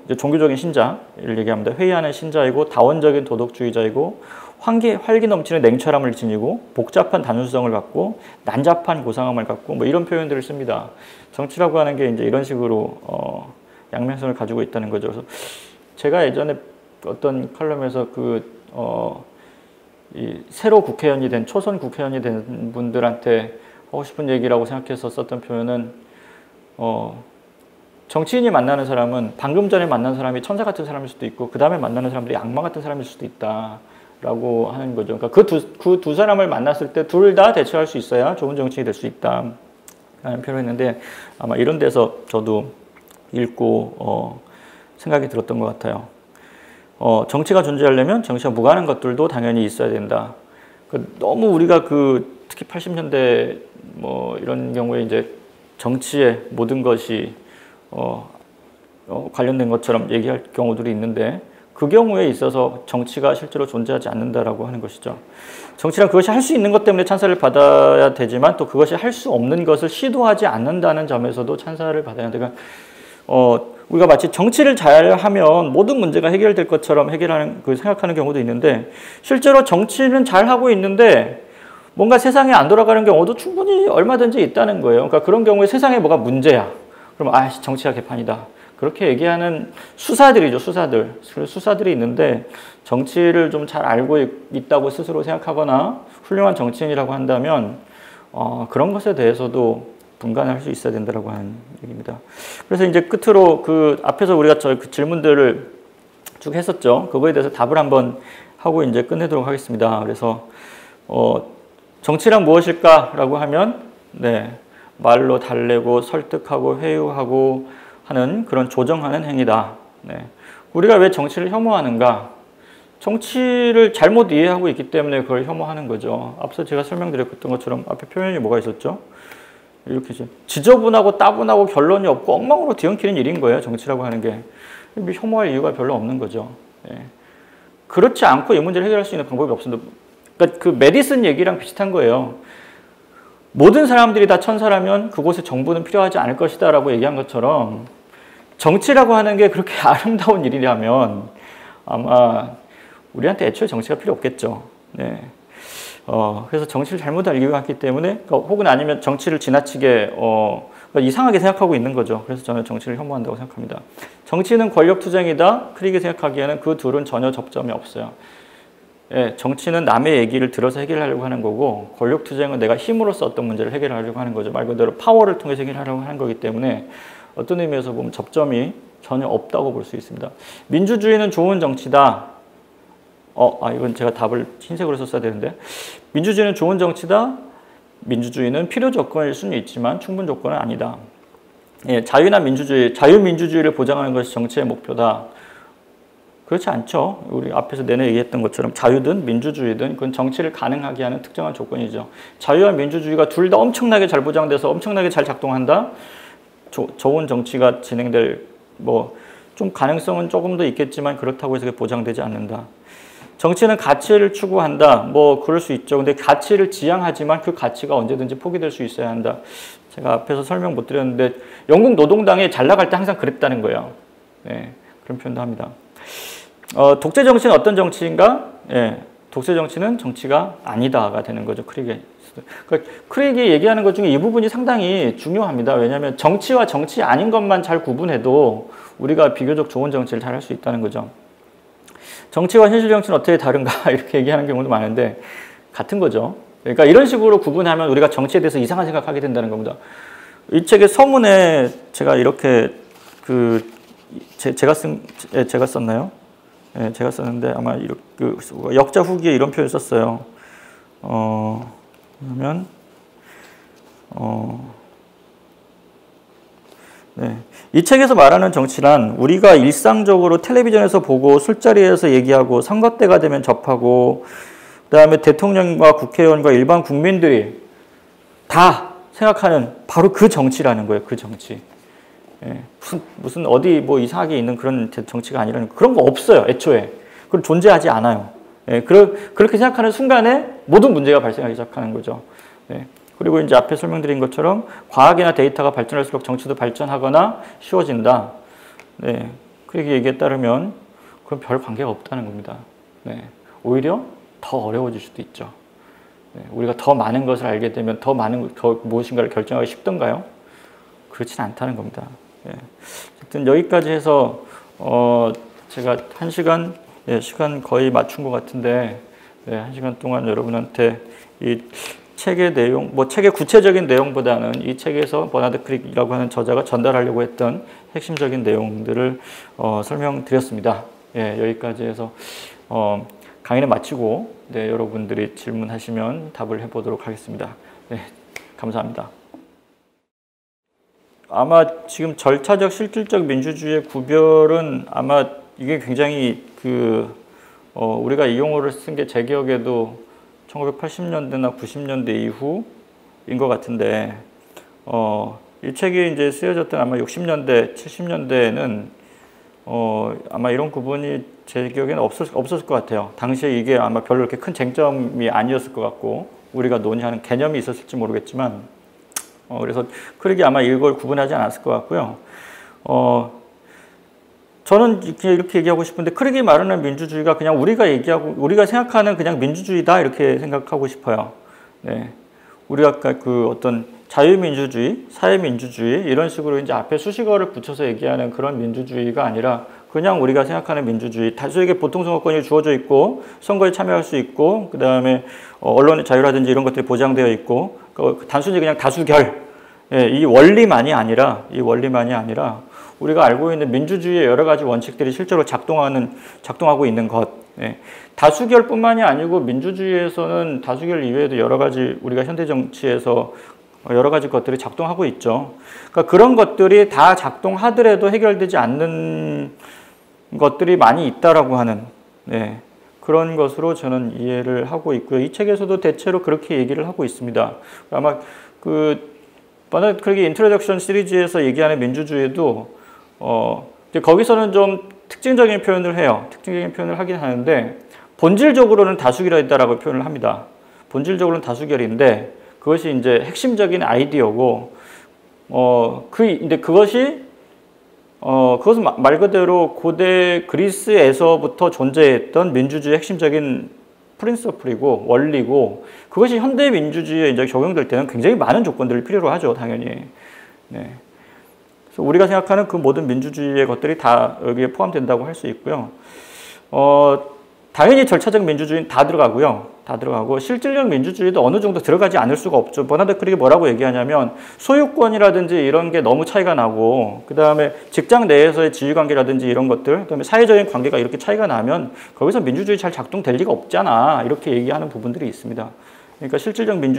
이제 종교적인 신자를 얘기합니다. 회의하는 신자이고 다원적인 도덕주의자이고 활기 넘치는 냉철함을 지니고 복잡한 단순성을 갖고 난잡한 고상함을 갖고 뭐 이런 표현들을 씁니다. 정치라고 하는 게 이제 이런 식으로 양면성을 가지고 있다는 거죠. 그래서 제가 예전에 어떤 칼럼에서 이 새로 국회의원이 된 초선 국회의원이 된 분들한테 하고 싶은 얘기라고 생각해서 썼던 표현은 정치인이 만나는 사람은 방금 전에 만난 사람이 천사 같은 사람일 수도 있고 그 다음에 만나는 사람들이 악마 같은 사람일 수도 있다라고 하는 거죠. 그러니까 그 두 사람을 만났을 때 둘 다 대처할 수 있어야 좋은 정치인이 될 수 있다라는 표현을 했는데 아마 이런 데서 저도 읽고 생각이 들었던 것 같아요. 정치가 존재하려면 정치와 무관한 것들도 당연히 있어야 된다. 너무 우리가 특히 80년대 뭐 이런 경우에 이제 정치의 모든 것이 관련된 것처럼 얘기할 경우들이 있는데 그 경우에 있어서 정치가 실제로 존재하지 않는다라고 하는 것이죠. 정치란 그것이 할 수 있는 것 때문에 찬사를 받아야 되지만 또 그것이 할 수 없는 것을 시도하지 않는다는 점에서도 찬사를 받아야 되고 우리가 마치 정치를 잘하면 모든 문제가 해결될 것처럼 생각하는 경우도 있는데 실제로 정치는 잘하고 있는데 뭔가 세상에 안 돌아가는 경우도 충분히 얼마든지 있다는 거예요. 그러니까 그런 경우에 세상에 뭐가 문제야. 그러면 정치가 개판이다. 그렇게 얘기하는 수사들이죠. 수사들이 있는데 정치를 좀 잘 알고 있다고 스스로 생각하거나 훌륭한 정치인이라고 한다면 그런 것에 대해서도 분간할 수 있어야 된다고 하는 얘기입니다. 그래서 이제 끝으로 앞에서 우리가 그 질문들을 쭉 했었죠. 그거에 대해서 답을 한번 하고 이제 끝내도록 하겠습니다. 그래서 정치란 무엇일까라고 하면 말로 달래고 설득하고 회유하고 하는 그런 조정하는 행위다. 우리가 왜 정치를 혐오하는가? 정치를 잘못 이해하고 있기 때문에 그걸 혐오하는 거죠. 앞서 제가 설명드렸던 것처럼 앞에 표현이 뭐가 있었죠? 이렇게 지저분하고 따분하고 결론이 없고 엉망으로 뒤엉키는 일인 거예요. 정치라고 하는 게. 혐오할 이유가 별로 없는 거죠. 그렇지 않고 이 문제를 해결할 수 있는 방법이 없습니다. 그러니까 그 메디슨 얘기랑 비슷한 거예요. 모든 사람들이 다 천사라면 그곳에 정부는 필요하지 않을 것이다 라고 얘기한 것처럼 정치라고 하는 게 그렇게 아름다운 일이라면 아마 우리한테 애초에 정치가 필요 없겠죠. 그래서 정치를 잘못 알고 있기 때문에 혹은 아니면 정치를 지나치게 이상하게 생각하고 있는 거죠. 그래서 저는 정치를 혐오한다고 생각합니다. 정치는 권력투쟁이다. 크리게 생각하기에는 그 둘은 전혀 접점이 없어요. 정치는 남의 얘기를 들어서 해결하려고 하는 거고 권력투쟁은 내가 힘으로써 어떤 문제를 해결하려고 하는 거죠. 말 그대로 파워를 통해서 해결하려고 하는 거기 때문에 어떤 의미에서 보면 접점이 전혀 없다고 볼 수 있습니다. 민주주의는 좋은 정치다. 이건 제가 답을 흰색으로 썼어야 되는데 민주주의는 좋은 정치다. 민주주의는 필요 조건일 수는 있지만 충분 조건은 아니다. 자유민주주의를 보장하는 것이 정치의 목표다. 그렇지 않죠. 우리 앞에서 내내 얘기했던 것처럼 자유든 민주주의든 그건 정치를 가능하게 하는 특정한 조건이죠. 자유와 민주주의가 둘 다 엄청나게 잘 보장돼서 엄청나게 잘 작동한다. 좋은 정치가 진행될 좀 가능성은 조금 더 있겠지만 그렇다고 해서 보장되지 않는다. 정치는 가치를 추구한다. 그럴 수 있죠. 근데 가치를 지향하지만 그 가치가 언제든지 포기될 수 있어야 한다. 제가 앞에서 설명 못 드렸는데 영국 노동당에 잘 나갈 때 항상 그랬다는 거예요. 그런 표현도 합니다. 독재 정치는 어떤 정치인가? 독재 정치는 정치가 아니다가 되는 거죠. 크릭이 얘기하는 것 중에 이 부분이 상당히 중요합니다. 왜냐하면 정치와 정치 아닌 것만 잘 구분해도 우리가 비교적 좋은 정치를 잘 할 수 있다는 거죠. 정치와 현실 정치는 어떻게 다른가 이렇게 얘기하는 경우도 많은데 같은 거죠. 그러니까 이런 식으로 구분하면 우리가 정치에 대해서 이상한 생각하게 된다는 겁니다. 이 책의 서문에 제가 이렇게 제가 썼나요? 제가 썼는데 아마 이렇게 역자 후기에 이런 표현을 썼어요. 그러면 이 책에서 말하는 정치란 우리가 일상적으로 텔레비전에서 보고 술자리에서 얘기하고 선거 때가 되면 접하고 그다음에 대통령과 국회의원과 일반 국민들이 다 생각하는 바로 그 정치라는 거예요. 그 정치. 무슨 어디 이상하게 있는 그런 정치가 아니라는 그런 거 없어요. 애초에. 그건 존재하지 않아요. 그렇게 생각하는 순간에 모든 문제가 발생하기 시작하는 거죠. 그리고 이제 앞에 설명드린 것처럼 과학이나 데이터가 발전할수록 정치도 발전하거나 쉬워진다. 네, 그렇게 얘기에 따르면 그건 별 관계가 없다는 겁니다. 네, 오히려 더 어려워질 수도 있죠. 네, 우리가 더 많은 것을 알게 되면 더 무엇인가를 결정하기 쉽던가요? 그렇진 않다는 겁니다. 네. 어쨌든 여기까지 해서 제가 1시간, 시간 거의 맞춘 것 같은데 1시간 동안 여러분한테 이 책의 내용, 책의 구체적인 내용보다는 이 책에서 버나드 크릭이라고 하는 저자가 전달하려고 했던 핵심적인 내용들을 설명드렸습니다. 여기까지 해서 강의를 마치고 여러분들이 질문하시면 답을 해보도록 하겠습니다. 감사합니다. 아마 지금 절차적 실질적 민주주의의 구별은 아마 이게 굉장히 우리가 이 용어를 쓴 게 제 기억에도 1980년대나 90년대 이후인 것 같은데 이 책이 이제 쓰여졌던 아마 60년대, 70년대에는 아마 이런 구분이 제 기억에는 없었을 것 같아요. 당시에 이게 아마 별로 그렇게 큰 쟁점이 아니었을 것 같고 우리가 논의하는 개념이 있었을지 모르겠지만 그래서 크릭이 아마 이걸 구분하지 않았을 것 같고요. 저는 이렇게 얘기하고 싶은데 크릭이 말하는 민주주의가 그냥 우리가 생각하는 그냥 민주주의다 이렇게 생각하고 싶어요. 네. 우리가 아까 어떤 자유민주주의, 사회민주주의 이런 식으로 이제 앞에 수식어를 붙여서 얘기하는 그런 민주주의가 아니라 그냥 우리가 생각하는 민주주의, 다수에게 보통선거권이 주어져 있고 선거에 참여할 수 있고 그 다음에 언론의 자유라든지 이런 것들이 보장되어 있고 단순히 그냥 다수결 이 원리만이 아니라 우리가 알고 있는 민주주의의 여러 가지 원칙들이 실제로 작동하고 있는 것. 다수결뿐만이 아니고 민주주의에서는 다수결 이외에도 여러 가지 우리가 현대 정치에서 여러 가지 것들이 작동하고 있죠. 그러니까 그런 것들이 다 작동하더라도 해결되지 않는 것들이 많이 있다라고 하는 그런 것으로 저는 이해를 하고 있고요. 이 책에서도 대체로 그렇게 얘기를 하고 있습니다. 아마 버나드 크릭의 인트로덕션 시리즈에서 얘기하는 민주주의도 거기서는 좀 특징적인 표현을 해요. 특징적인 표현을 하긴 하는데 본질적으로는 다수결이다라고 표현을 합니다. 본질적으로는 다수결인데 그것이 이제 핵심적인 아이디어고 근데 그것은 말 그대로 고대 그리스에서부터 존재했던 민주주의의 핵심적인 프린서플이고 원리고 그것이 현대 민주주의에 이제 적용될 때는 굉장히 많은 조건들을 필요로 하죠, 당연히. 네. 그래서 우리가 생각하는 그 모든 민주주의의 것들이 다 여기에 포함된다고 할 수 있고요. 당연히 절차적 민주주의는 다 들어가고 실질적 민주주의도 어느 정도 들어가지 않을 수가 없죠. 버나드 크릭이 뭐라고 얘기하냐면 소유권이라든지 이런 게 너무 차이가 나고 그 다음에 직장 내에서의 지위관계라든지 이런 것들, 그 다음에 사회적인 관계가 이렇게 차이가 나면 거기서 민주주의 잘 작동될 리가 없잖아. 이렇게 얘기하는 부분들이 있습니다. 그러니까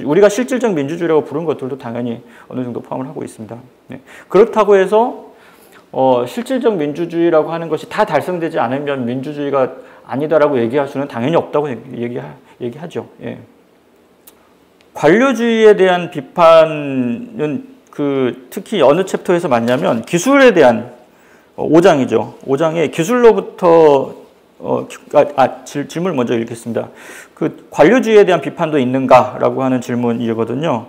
우리가 실질적 민주주의라고 부른 것들도 당연히 어느 정도 포함을 하고 있습니다. 그렇다고 해서 실질적 민주주의라고 하는 것이 다 달성되지 않으면 민주주의가 아니다라고 얘기할 수는 당연히 없다고 얘기하죠. 관료주의에 대한 비판은 특히 어느 챕터에서 맞냐면 기술에 대한 5장이죠. 5장에 기술로부터 질문을 먼저 읽겠습니다. 관료주의에 대한 비판도 있는가라고 하는 질문이거든요.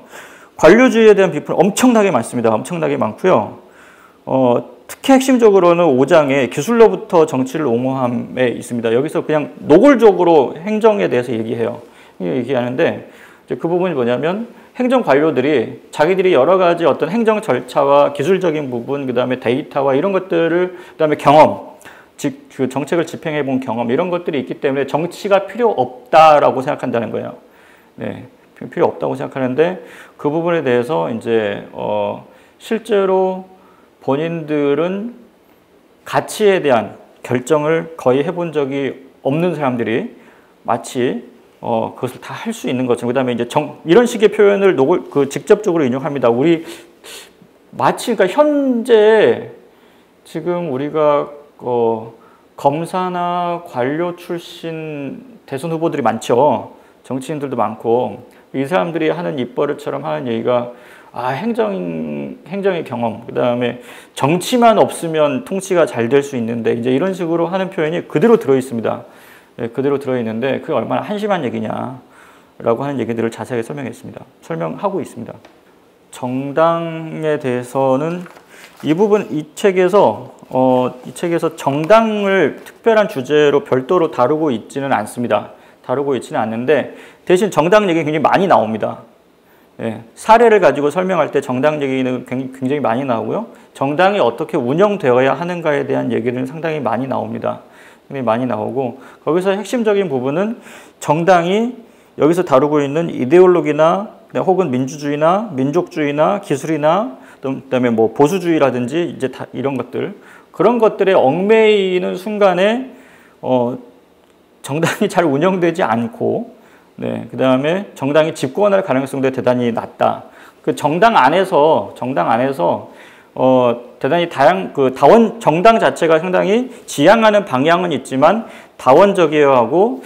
관료주의에 대한 비판 엄청나게 많습니다. 엄청나게 많고요. 특히 핵심적으로는 5장에 기술로부터 정치를 옹호함에 있습니다. 여기서 그냥 노골적으로 행정에 대해서 얘기하는데 그 부분이 뭐냐면 행정 관료들이 자기들이 여러 가지 어떤 행정 절차와 기술적인 부분, 그 다음에 데이터와 이런 것들을, 그 다음에 경험, 즉 그 정책을 집행해 본 경험 이런 것들이 있기 때문에 정치가 필요 없다라고 생각한다는 거예요. 필요 없다고 생각하는데 그 부분에 대해서 이제 실제로 본인들은 가치에 대한 결정을 거의 해본 적이 없는 사람들이 마치 그것을 다 할 수 있는 것처럼, 그 다음에 이제 이런 식의 표현을 직접적으로 인용합니다. 마치, 그러니까 현재 지금 우리가 검사나 관료 출신 대선 후보들이 많죠. 정치인들도 많고, 이 사람들이 하는 입버릇처럼 하는 얘기가 행정의 경험, 그 다음에 정치만 없으면 통치가 잘 될 수 있는데, 이제 이런 식으로 하는 표현이 그대로 들어있습니다. 그대로 들어있는데, 그게 얼마나 한심한 얘기냐. 라고 하는 얘기들을 자세하게 설명하고 있습니다. 정당에 대해서는 이 책에서 정당을 특별한 주제로 별도로 다루고 있지는 않습니다. 다루고 있지는 않는데 대신 정당 얘기가 굉장히 많이 나옵니다. 예, 사례를 가지고 설명할 때 정당 얘기는 굉장히 많이 나오고요. 정당이 어떻게 운영되어야 하는가에 대한 얘기는 상당히 많이 나옵니다. 굉장히 많이 나오고 거기서 핵심적인 부분은 정당이 여기서 다루고 있는 이데올로기나 혹은 민주주의나 민족주의나 기술이나 그다음에 뭐 보수주의라든지 이제 다 이런 것들 그런 것들에 얽매이는 순간에 정당이 잘 운영되지 않고 그다음에 정당이 집권할 가능성도 대단히 낮다. 그 정당 안에서 대단히 정당 자체가 상당히 지향하는 방향은 있지만 다원적이어야 하고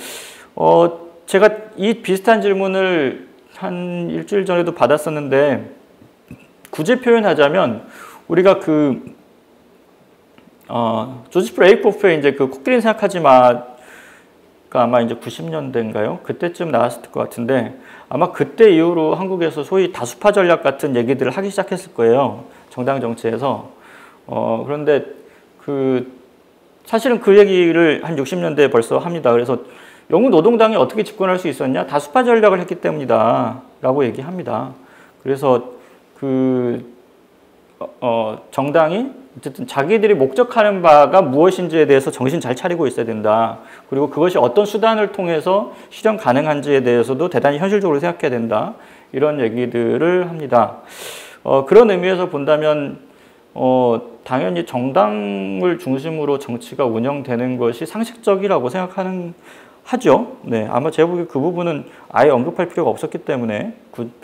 제가 이 비슷한 질문을 한 일주일 전에도 받았었는데 굳이 표현하자면 우리가 조지프 레이코프의 이제 그 코끼리 생각하지 마가 아마 이제 90년대인가요? 그때쯤 나왔을 것 같은데 아마 그때 이후로 한국에서 소위 다수파 전략 같은 얘기들을 하기 시작했을 거예요. 정당 정치에서. 그런데 사실은 그 얘기를 한 60년대에 벌써 합니다. 그래서 영국 노동당이 어떻게 집권할 수 있었냐? 다수파 전략을 했기 때문이다. 라고 얘기합니다. 그래서 정당이 어쨌든 자기들이 목적하는 바가 무엇인지에 대해서 정신 잘 차리고 있어야 된다. 그리고 그것이 어떤 수단을 통해서 실현 가능한지에 대해서도 대단히 현실적으로 생각해야 된다. 이런 얘기들을 합니다. 그런 의미에서 본다면 당연히 정당을 중심으로 정치가 운영되는 것이 상식적이라고 하죠. 네, 아마 제가 보기에 그 부분은 아예 언급할 필요가 없었기 때문에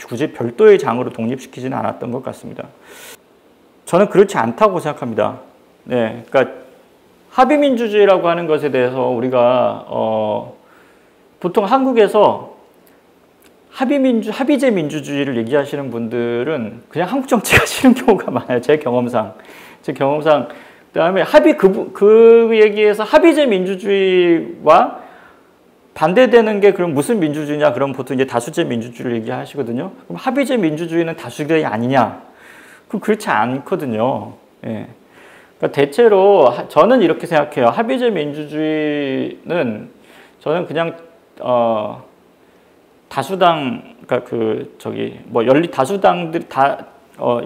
굳이 별도의 장으로 독립시키지는 않았던 것 같습니다. 저는 그렇지 않다고 생각합니다. 네, 그러니까 합의민주주의라고 하는 것에 대해서 우리가 보통 한국에서 합의제 민주주의를 얘기하시는 분들은 그냥 한국 정치가 싫은 경우가 많아요. 제 경험상. 그다음에 그 얘기에서 합의제 민주주의와 반대되는 게 그럼 무슨 민주주의냐? 그럼 보통 이제 다수제 민주주의를 얘기하시거든요. 그럼 합의제 민주주의는 다수결이 아니냐? 그럼 그렇지 않거든요. 예. 그러니까 대체로 저는 이렇게 생각해요. 합의제 민주주의는 저는 그냥 다수당 그러니까 다수당들이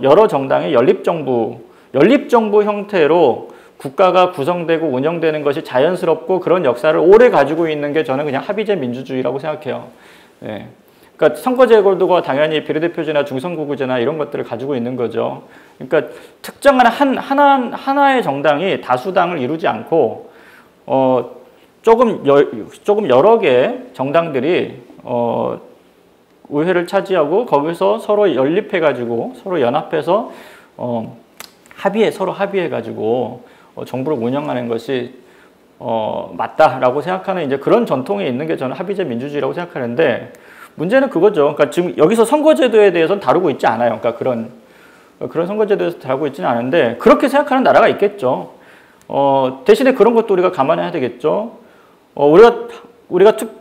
여러 정당의 연립정부 형태로 국가가 구성되고 운영되는 것이 자연스럽고 그런 역사를 오래 가지고 있는 게 저는 그냥 합의제 민주주의라고 생각해요. 예. 그러니까 선거제도가 당연히 비례대표제나 중선거구제나 이런 것들을 가지고 있는 거죠. 그러니까 특정한 하나의 정당이 다수당을 이루지 않고 조금 여러 개 정당들이 의회를 차지하고 거기서 서로 연립해가지고 서로 연합해서 서로 합의해가지고 정부를 운영하는 것이 맞다라고 생각하는 이제 그런 전통이 있는 게 저는 합의제 민주주의라고 생각하는데 문제는 그거죠. 그러니까 지금 여기서 선거제도에 대해서는 다루고 있지 않아요. 그러니까 그런 선거제도에서 다루고 있지는 않은데 그렇게 생각하는 나라가 있겠죠. 대신에 그런 것도 우리가 감안해야 되겠죠.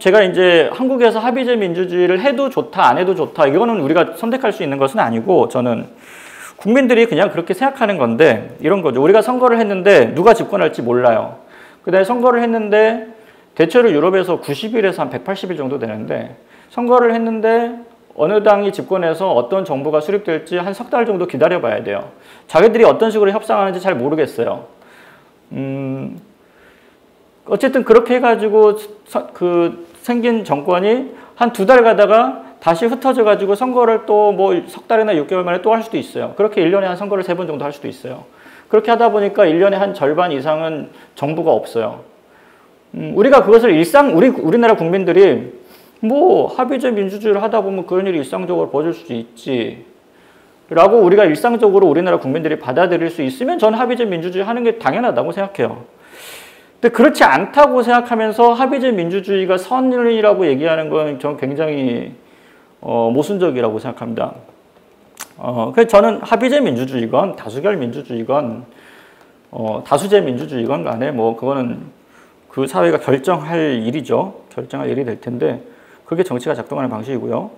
제가 이제 한국에서 합의제 민주주의를 해도 좋다, 안 해도 좋다, 이거는 우리가 선택할 수 있는 것은 아니고 저는 국민들이 그냥 그렇게 생각하는 건데 이런 거죠. 우리가 선거를 했는데 누가 집권할지 몰라요. 그다음에 선거를 했는데 대체로 유럽에서 90일에서 한 180일 정도 되는데 선거를 했는데 어느 당이 집권해서 어떤 정부가 수립될지 한 석 달 정도 기다려 봐야 돼요. 자기들이 어떤 식으로 협상하는지 잘 모르겠어요. 어쨌든 그렇게 해가지고 생긴 정권이 한 2달 가다가 다시 흩어져 가지고 선거를 또 뭐 석 달이나 6개월 만에 또 할 수도 있어요. 그렇게 1년에 한 선거를 3번 정도 할 수도 있어요. 그렇게 하다 보니까 1년에 한 절반 이상은 정부가 없어요. 우리가 그것을 우리나라 국민들이 뭐 합의제 민주주의를 하다 보면 그런 일이 일상적으로 벌어질 수도 있지 라고 우리가 일상적으로 우리나라 국민들이 받아들일 수 있으면 저는 합의제 민주주의 하는 게 당연하다고 생각해요. 근데 그렇지 않다고 생각하면서 합의제 민주주의가 선이라고 얘기하는 건 저는 굉장히 모순적이라고 생각합니다. 그래서 저는 합의제 민주주의건 다수결 민주주의건 다수제 민주주의건 간에 뭐 그거는 그 사회가 결정할 일이죠. 결정할 일이 될 텐데 그게 정치가 작동하는 방식이고요.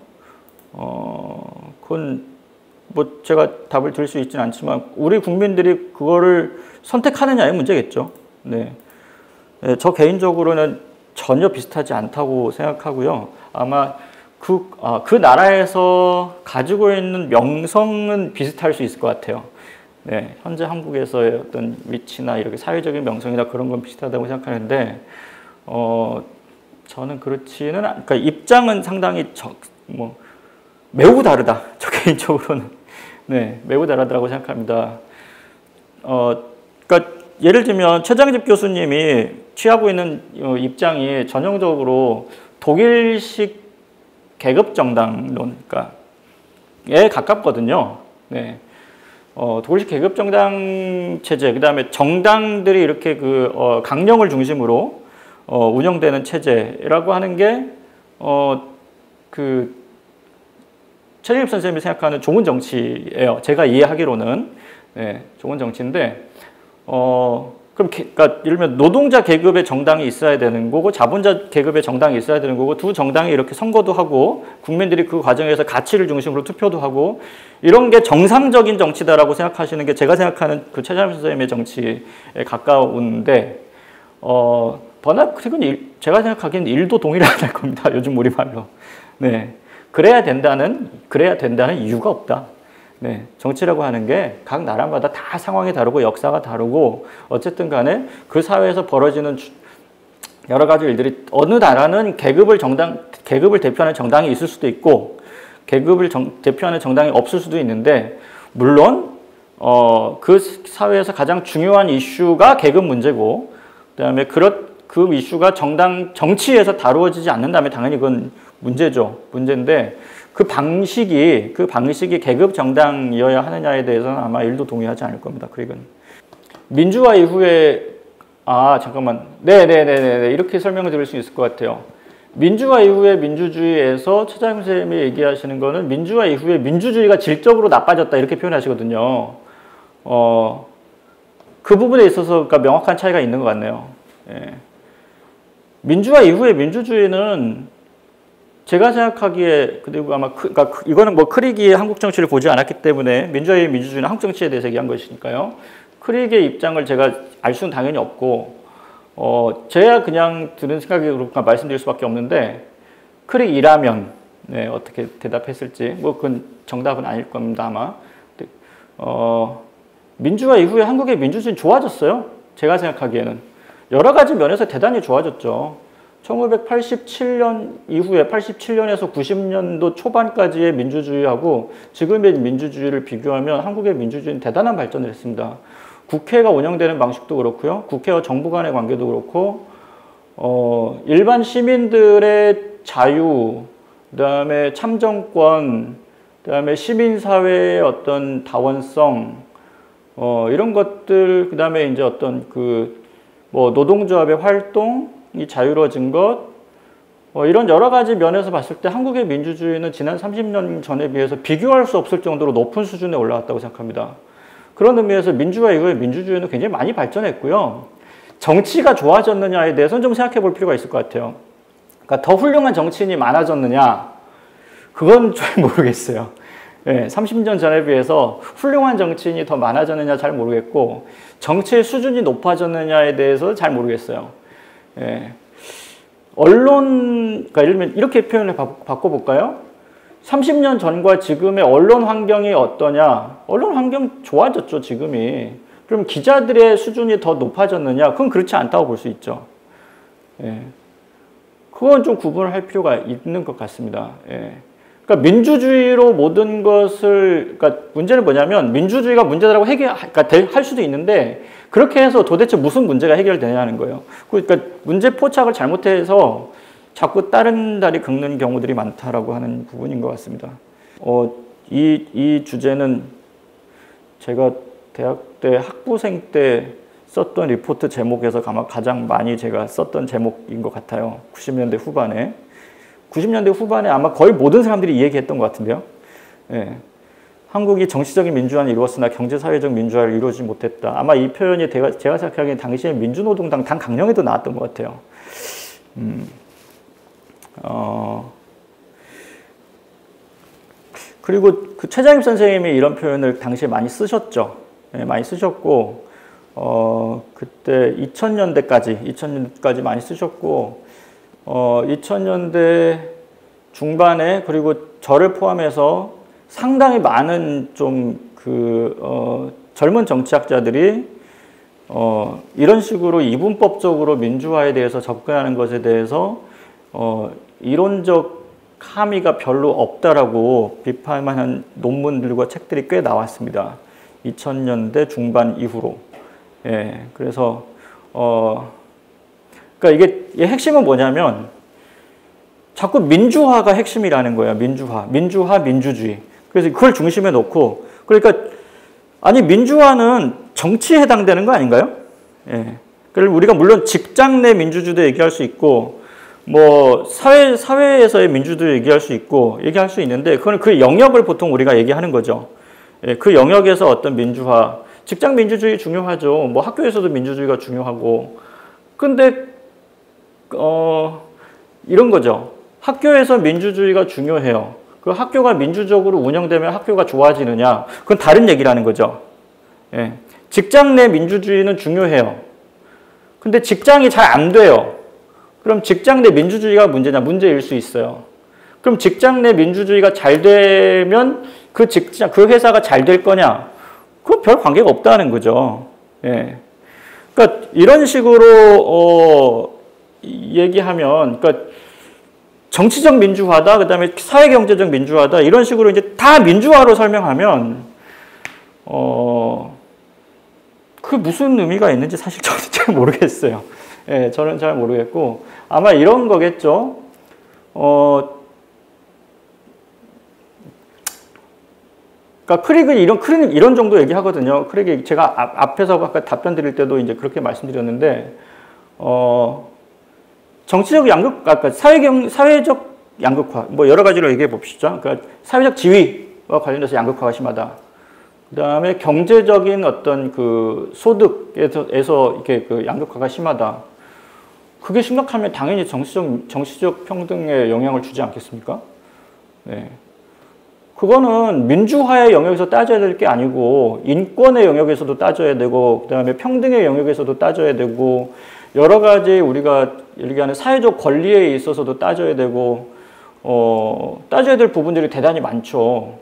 그건 뭐 제가 답을 드릴 수 있지는 않지만 우리 국민들이 그거를 선택하느냐의 문제겠죠. 네. 네, 저 개인적으로는 전혀 비슷하지 않다고 생각하고요. 아마 그 나라에서 가지고 있는 명성은 비슷할 수 있을 것 같아요. 네, 현재 한국에서의 어떤 위치나 이렇게 사회적인 명성이나 그런 건 비슷하다고 생각하는데, 저는 그렇지는 그러니까 입장은 상당히 매우 다르다. 저 개인적으로는 네, 매우 다르다고 생각합니다. 그러니까 예를 들면 최장집 교수님이 취하고 있는 입장이 전형적으로 독일식 계급정당론에 가깝거든요. 네. 독일식 계급정당 체제, 그 다음에 정당들이 이렇게 강령을 중심으로 운영되는 체제라고 하는 게, 최장집 선생님이 생각하는 좋은 정치예요. 제가 이해하기로는. 네, 좋은 정치인데, 그러니까 예를 들면 노동자 계급의 정당이 있어야 되는 거고 자본자 계급의 정당이 있어야 되는 거고 두 정당이 이렇게 선거도 하고 국민들이 그 과정에서 가치를 중심으로 투표도 하고 이런 게 정상적인 정치다라고 생각하시는 게 제가 생각하는 그 최장집 선생님의 정치에 가까운데 버나크릭은 제가 생각하기엔 일도 동의를 안 할 겁니다. 요즘 우리말로. 네. 그래야 된다는 이유가 없다. 네, 정치라고 하는 게 각 나라마다 다 상황이 다르고 역사가 다르고 어쨌든 간에 그 사회에서 벌어지는 여러 가지 일들이 어느 나라는 계급을 대표하는 정당이 있을 수도 있고 계급을 대표하는 정당이 없을 수도 있는데 물론 그 사회에서 가장 중요한 이슈가 계급 문제고 그다음에 그 이슈가 정치에서 다루어지지 않는다면 당연히 그건 문제인데 그 방식이 계급 정당이어야 하느냐에 대해서는 아마 일도 동의하지 않을 겁니다. 그리고는 민주화 이후에 잠깐만. 네네네네. 이렇게 설명을 드릴 수 있을 것 같아요. 민주화 이후에 민주주의에서 최장집 선생님이 얘기하시는 거는 민주화 이후에 민주주의가 질적으로 나빠졌다 이렇게 표현하시거든요. 그 부분에 있어서 명확한 차이가 있는 것 같네요. 예. 민주화 이후에 민주주의는 제가 생각하기에 그리고 아마 이거는 크릭이 한국 정치를 보지 않았기 때문에 민주화 이후의 민주주의는 한국 정치에 대해서 얘기한 것이니까요. 크릭의 입장을 제가 알 수는 당연히 없고 제가 그냥 드는 생각으로 말씀드릴 수밖에 없는데 크릭이라면 네, 어떻게 대답했을지 그건 정답은 아닐 겁니다 아마. 민주화 이후에 한국의 민주주의는 좋아졌어요. 제가 생각하기에는 여러 가지 면에서 대단히 좋아졌죠. 1987년 이후에 87년에서 90년도 초반까지의 민주주의하고 지금의 민주주의를 비교하면 한국의 민주주의는 대단한 발전을 했습니다. 국회가 운영되는 방식도 그렇고요. 국회와 정부 간의 관계도 그렇고 일반 시민들의 자유, 그다음에 참정권, 그다음에 시민사회의 어떤 다원성 이런 것들, 그다음에 이제 어떤 노동조합의 활동 이 자유로워진 것 이런 여러 가지 면에서 봤을 때 한국의 민주주의는 지난 30년 전에 비해서 비교할 수 없을 정도로 높은 수준에 올라왔다고 생각합니다. 그런 의미에서 민주화 이후에 민주주의는 굉장히 많이 발전했고요. 정치가 좋아졌느냐에 대해서는 좀 생각해 볼 필요가 있을 것 같아요. 그러니까 더 훌륭한 정치인이 많아졌느냐 그건 잘 모르겠어요. 네, 30년 전에 비해서 훌륭한 정치인이 더 많아졌느냐 잘 모르겠고 정치의 수준이 높아졌느냐에 대해서 잘 모르겠어요. 예. 그러니까 예를 들면 이렇게 표현을 바꿔볼까요? 30년 전과 지금의 언론 환경이 어떠냐? 언론 환경 좋아졌죠, 지금이. 그럼 기자들의 수준이 더 높아졌느냐? 그건 그렇지 않다고 볼 수 있죠. 예. 그건 좀 구분을 할 필요가 있는 것 같습니다. 예. 그러니까 민주주의로 모든 것을, 그러니까 문제는 뭐냐면 민주주의가 문제라고 할 수도 있는데 그렇게 해서 도대체 무슨 문제가 해결되냐는 거예요. 그러니까 문제 포착을 잘못해서 자꾸 다른 다리 긁는 경우들이 많다라고 하는 부분인 것 같습니다. 이 주제는 제가 대학 때 학부생 때 썼던 리포트 제목에서 아마 가장 많이 제가 썼던 제목인 것 같아요. 90년대 후반에. 90년대 후반에 아마 거의 모든 사람들이 이 얘기했던 것 같은데요. 예. 한국이 정치적인 민주화는 이루었으나 경제사회적 민주화를 이루지 못했다. 아마 이 표현이 제가 생각하기엔 당시에 민주노동당 당 강령에도 나왔던 것 같아요. 그리고 그 최장임 선생님이 이런 표현을 당시에 많이 쓰셨죠. 네, 많이 쓰셨고, 그때 2000년대까지 많이 쓰셨고, 2000년대 중반에 그리고 저를 포함해서 상당히 많은 젊은 정치학자들이 이런 식으로 이분법적으로 민주화에 대해서 접근하는 것에 대해서 이론적 함의가 별로 없다라고 비판만 논문들과 책들이 꽤 나왔습니다. 2000년대 중반 이후로. 예, 그래서 그러니까 이게 핵심은 뭐냐면 자꾸 민주화가 핵심이라는 거예요. 민주화, 민주주의. 그래서 그걸 중심에 놓고 그러니까 아니 민주화는 정치에 해당되는 거 아닌가요? 예. 그리고 우리가 물론 직장 내 민주주의도 얘기할 수 있고 뭐 사회에서의 민주주의도 얘기할 수 있는데 그건 그 영역을 보통 우리가 얘기하는 거죠. 예, 그 영역에서 어떤 민주화, 직장 민주주의 중요하죠. 뭐 학교에서도 민주주의가 중요하고. 근데 이런 거죠. 학교에서 민주주의가 중요해요. 그 학교가 민주적으로 운영되면 학교가 좋아지느냐? 그건 다른 얘기라는 거죠. 예. 직장 내 민주주의는 중요해요. 근데 직장이 잘 안 돼요. 그럼 직장 내 민주주의가 문제냐? 문제일 수 있어요. 그럼 직장 내 민주주의가 잘 되면 그 회사가 잘 될 거냐? 그건 별 관계가 없다는 거죠. 예. 그러니까 이런 식으로 얘기하면, 그러니까 정치적 민주화다, 그 다음에 사회경제적 민주화다, 이런 식으로 이제 다 민주화로 설명하면, 그 무슨 의미가 있는지 사실 저는 잘 모르겠어요. 예, 저는 잘 모르겠고, 아마 이런 거겠죠. 그러니까 크릭은 이런 정도 얘기하거든요. 크릭이 제가 앞에서 아까 답변 드릴 때도 이제 그렇게 말씀드렸는데, 정치적 그러니까 사회적 양극화, 뭐 여러 가지로 얘기해 봅시다. 그러니까 사회적 지위와 관련돼서 양극화가 심하다. 그 다음에 경제적인 어떤 그 소득에서 이렇게 그 양극화가 심하다. 그게 심각하면 당연히 정치적 평등에 영향을 주지 않겠습니까? 네. 그거는 민주화의 영역에서 따져야 될 게 아니고 인권의 영역에서도 따져야 되고 그 다음에 평등의 영역에서도 따져야 되고 여러 가지 우리가 얘기하는 사회적 권리에 있어서도 따져야 되고 따져야 될 부분들이 대단히 많죠.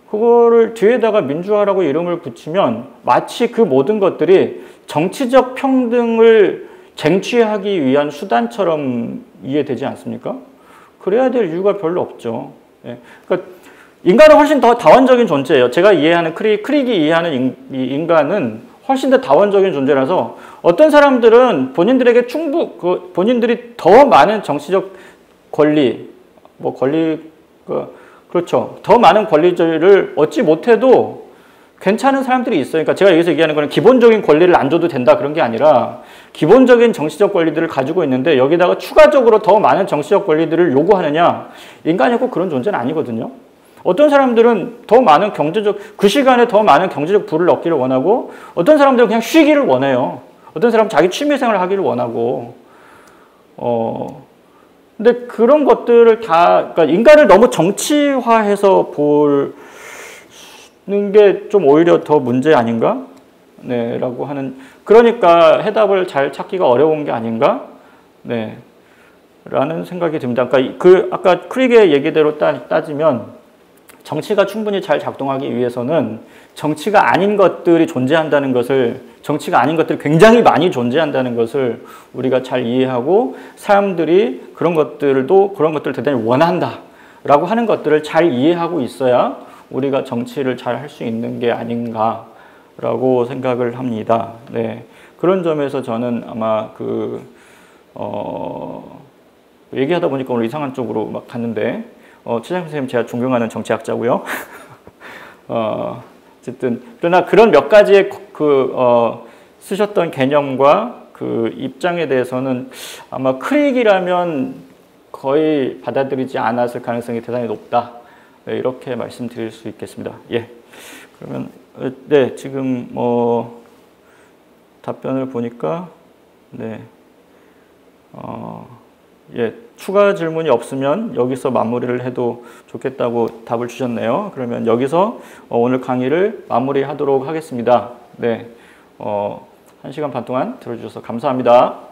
그거를 뒤에다가 민주화라고 이름을 붙이면 마치 그 모든 것들이 정치적 평등을 쟁취하기 위한 수단처럼 이해되지 않습니까? 그래야 될 이유가 별로 없죠. 예. 그러니까 인간은 훨씬 더 다원적인 존재예요. 제가 이해하는 크릭이 이해하는 인간은 훨씬 더 다원적인 존재라서 어떤 사람들은 본인들에게 본인들이 더 많은 정치적 권리, 그렇죠. 더 많은 권리를 얻지 못해도 괜찮은 사람들이 있어요. 그러니까 제가 여기서 얘기하는 거는 기본적인 권리를 안 줘도 된다 그런 게 아니라 기본적인 정치적 권리들을 가지고 있는데 여기다가 추가적으로 더 많은 정치적 권리들을 요구하느냐? 인간이 꼭 그런 존재는 아니거든요. 어떤 사람들은 더 많은 그 시간에 더 많은 경제적 부를 얻기를 원하고 어떤 사람들은 그냥 쉬기를 원해요. 어떤 사람은 자기 취미생활을 하기를 원하고 근데 그런 것들을 그러니까 인간을 너무 정치화해서 보는 게 좀 오히려 더 문제 아닌가? 네, 라고 하는, 그러니까 해답을 잘 찾기가 어려운 게 아닌가? 네, 라는 생각이 듭니다. 그러니까 아까 크릭의 얘기대로 따지면 정치가 충분히 잘 작동하기 위해서는 정치가 아닌 것들이 존재한다는 것을, 정치가 아닌 것들이 굉장히 많이 존재한다는 것을 우리가 잘 이해하고 사람들이 그런 것들을 대단히 원한다 라고 하는 것들을 잘 이해하고 있어야 우리가 정치를 잘 할 수 있는 게 아닌가라고 생각을 합니다. 네. 그런 점에서 저는 아마 얘기하다 보니까 오늘 이상한 쪽으로 막 갔는데, 최장임 선생님 제가 존경하는 정치학자고요. 어쨌든, 그러나 그런 몇 가지의 쓰셨던 개념과 그 입장에 대해서는 아마 크릭이라면 거의 받아들이지 않았을 가능성이 대단히 높다. 네, 이렇게 말씀드릴 수 있겠습니다. 예. 그러면, 네, 지금 답변을 보니까, 네, 예, 추가 질문이 없으면 여기서 마무리를 해도 좋겠다고 답을 주셨네요. 그러면 여기서 오늘 강의를 마무리하도록 하겠습니다. 네, 1시간 반 동안 들어주셔서 감사합니다.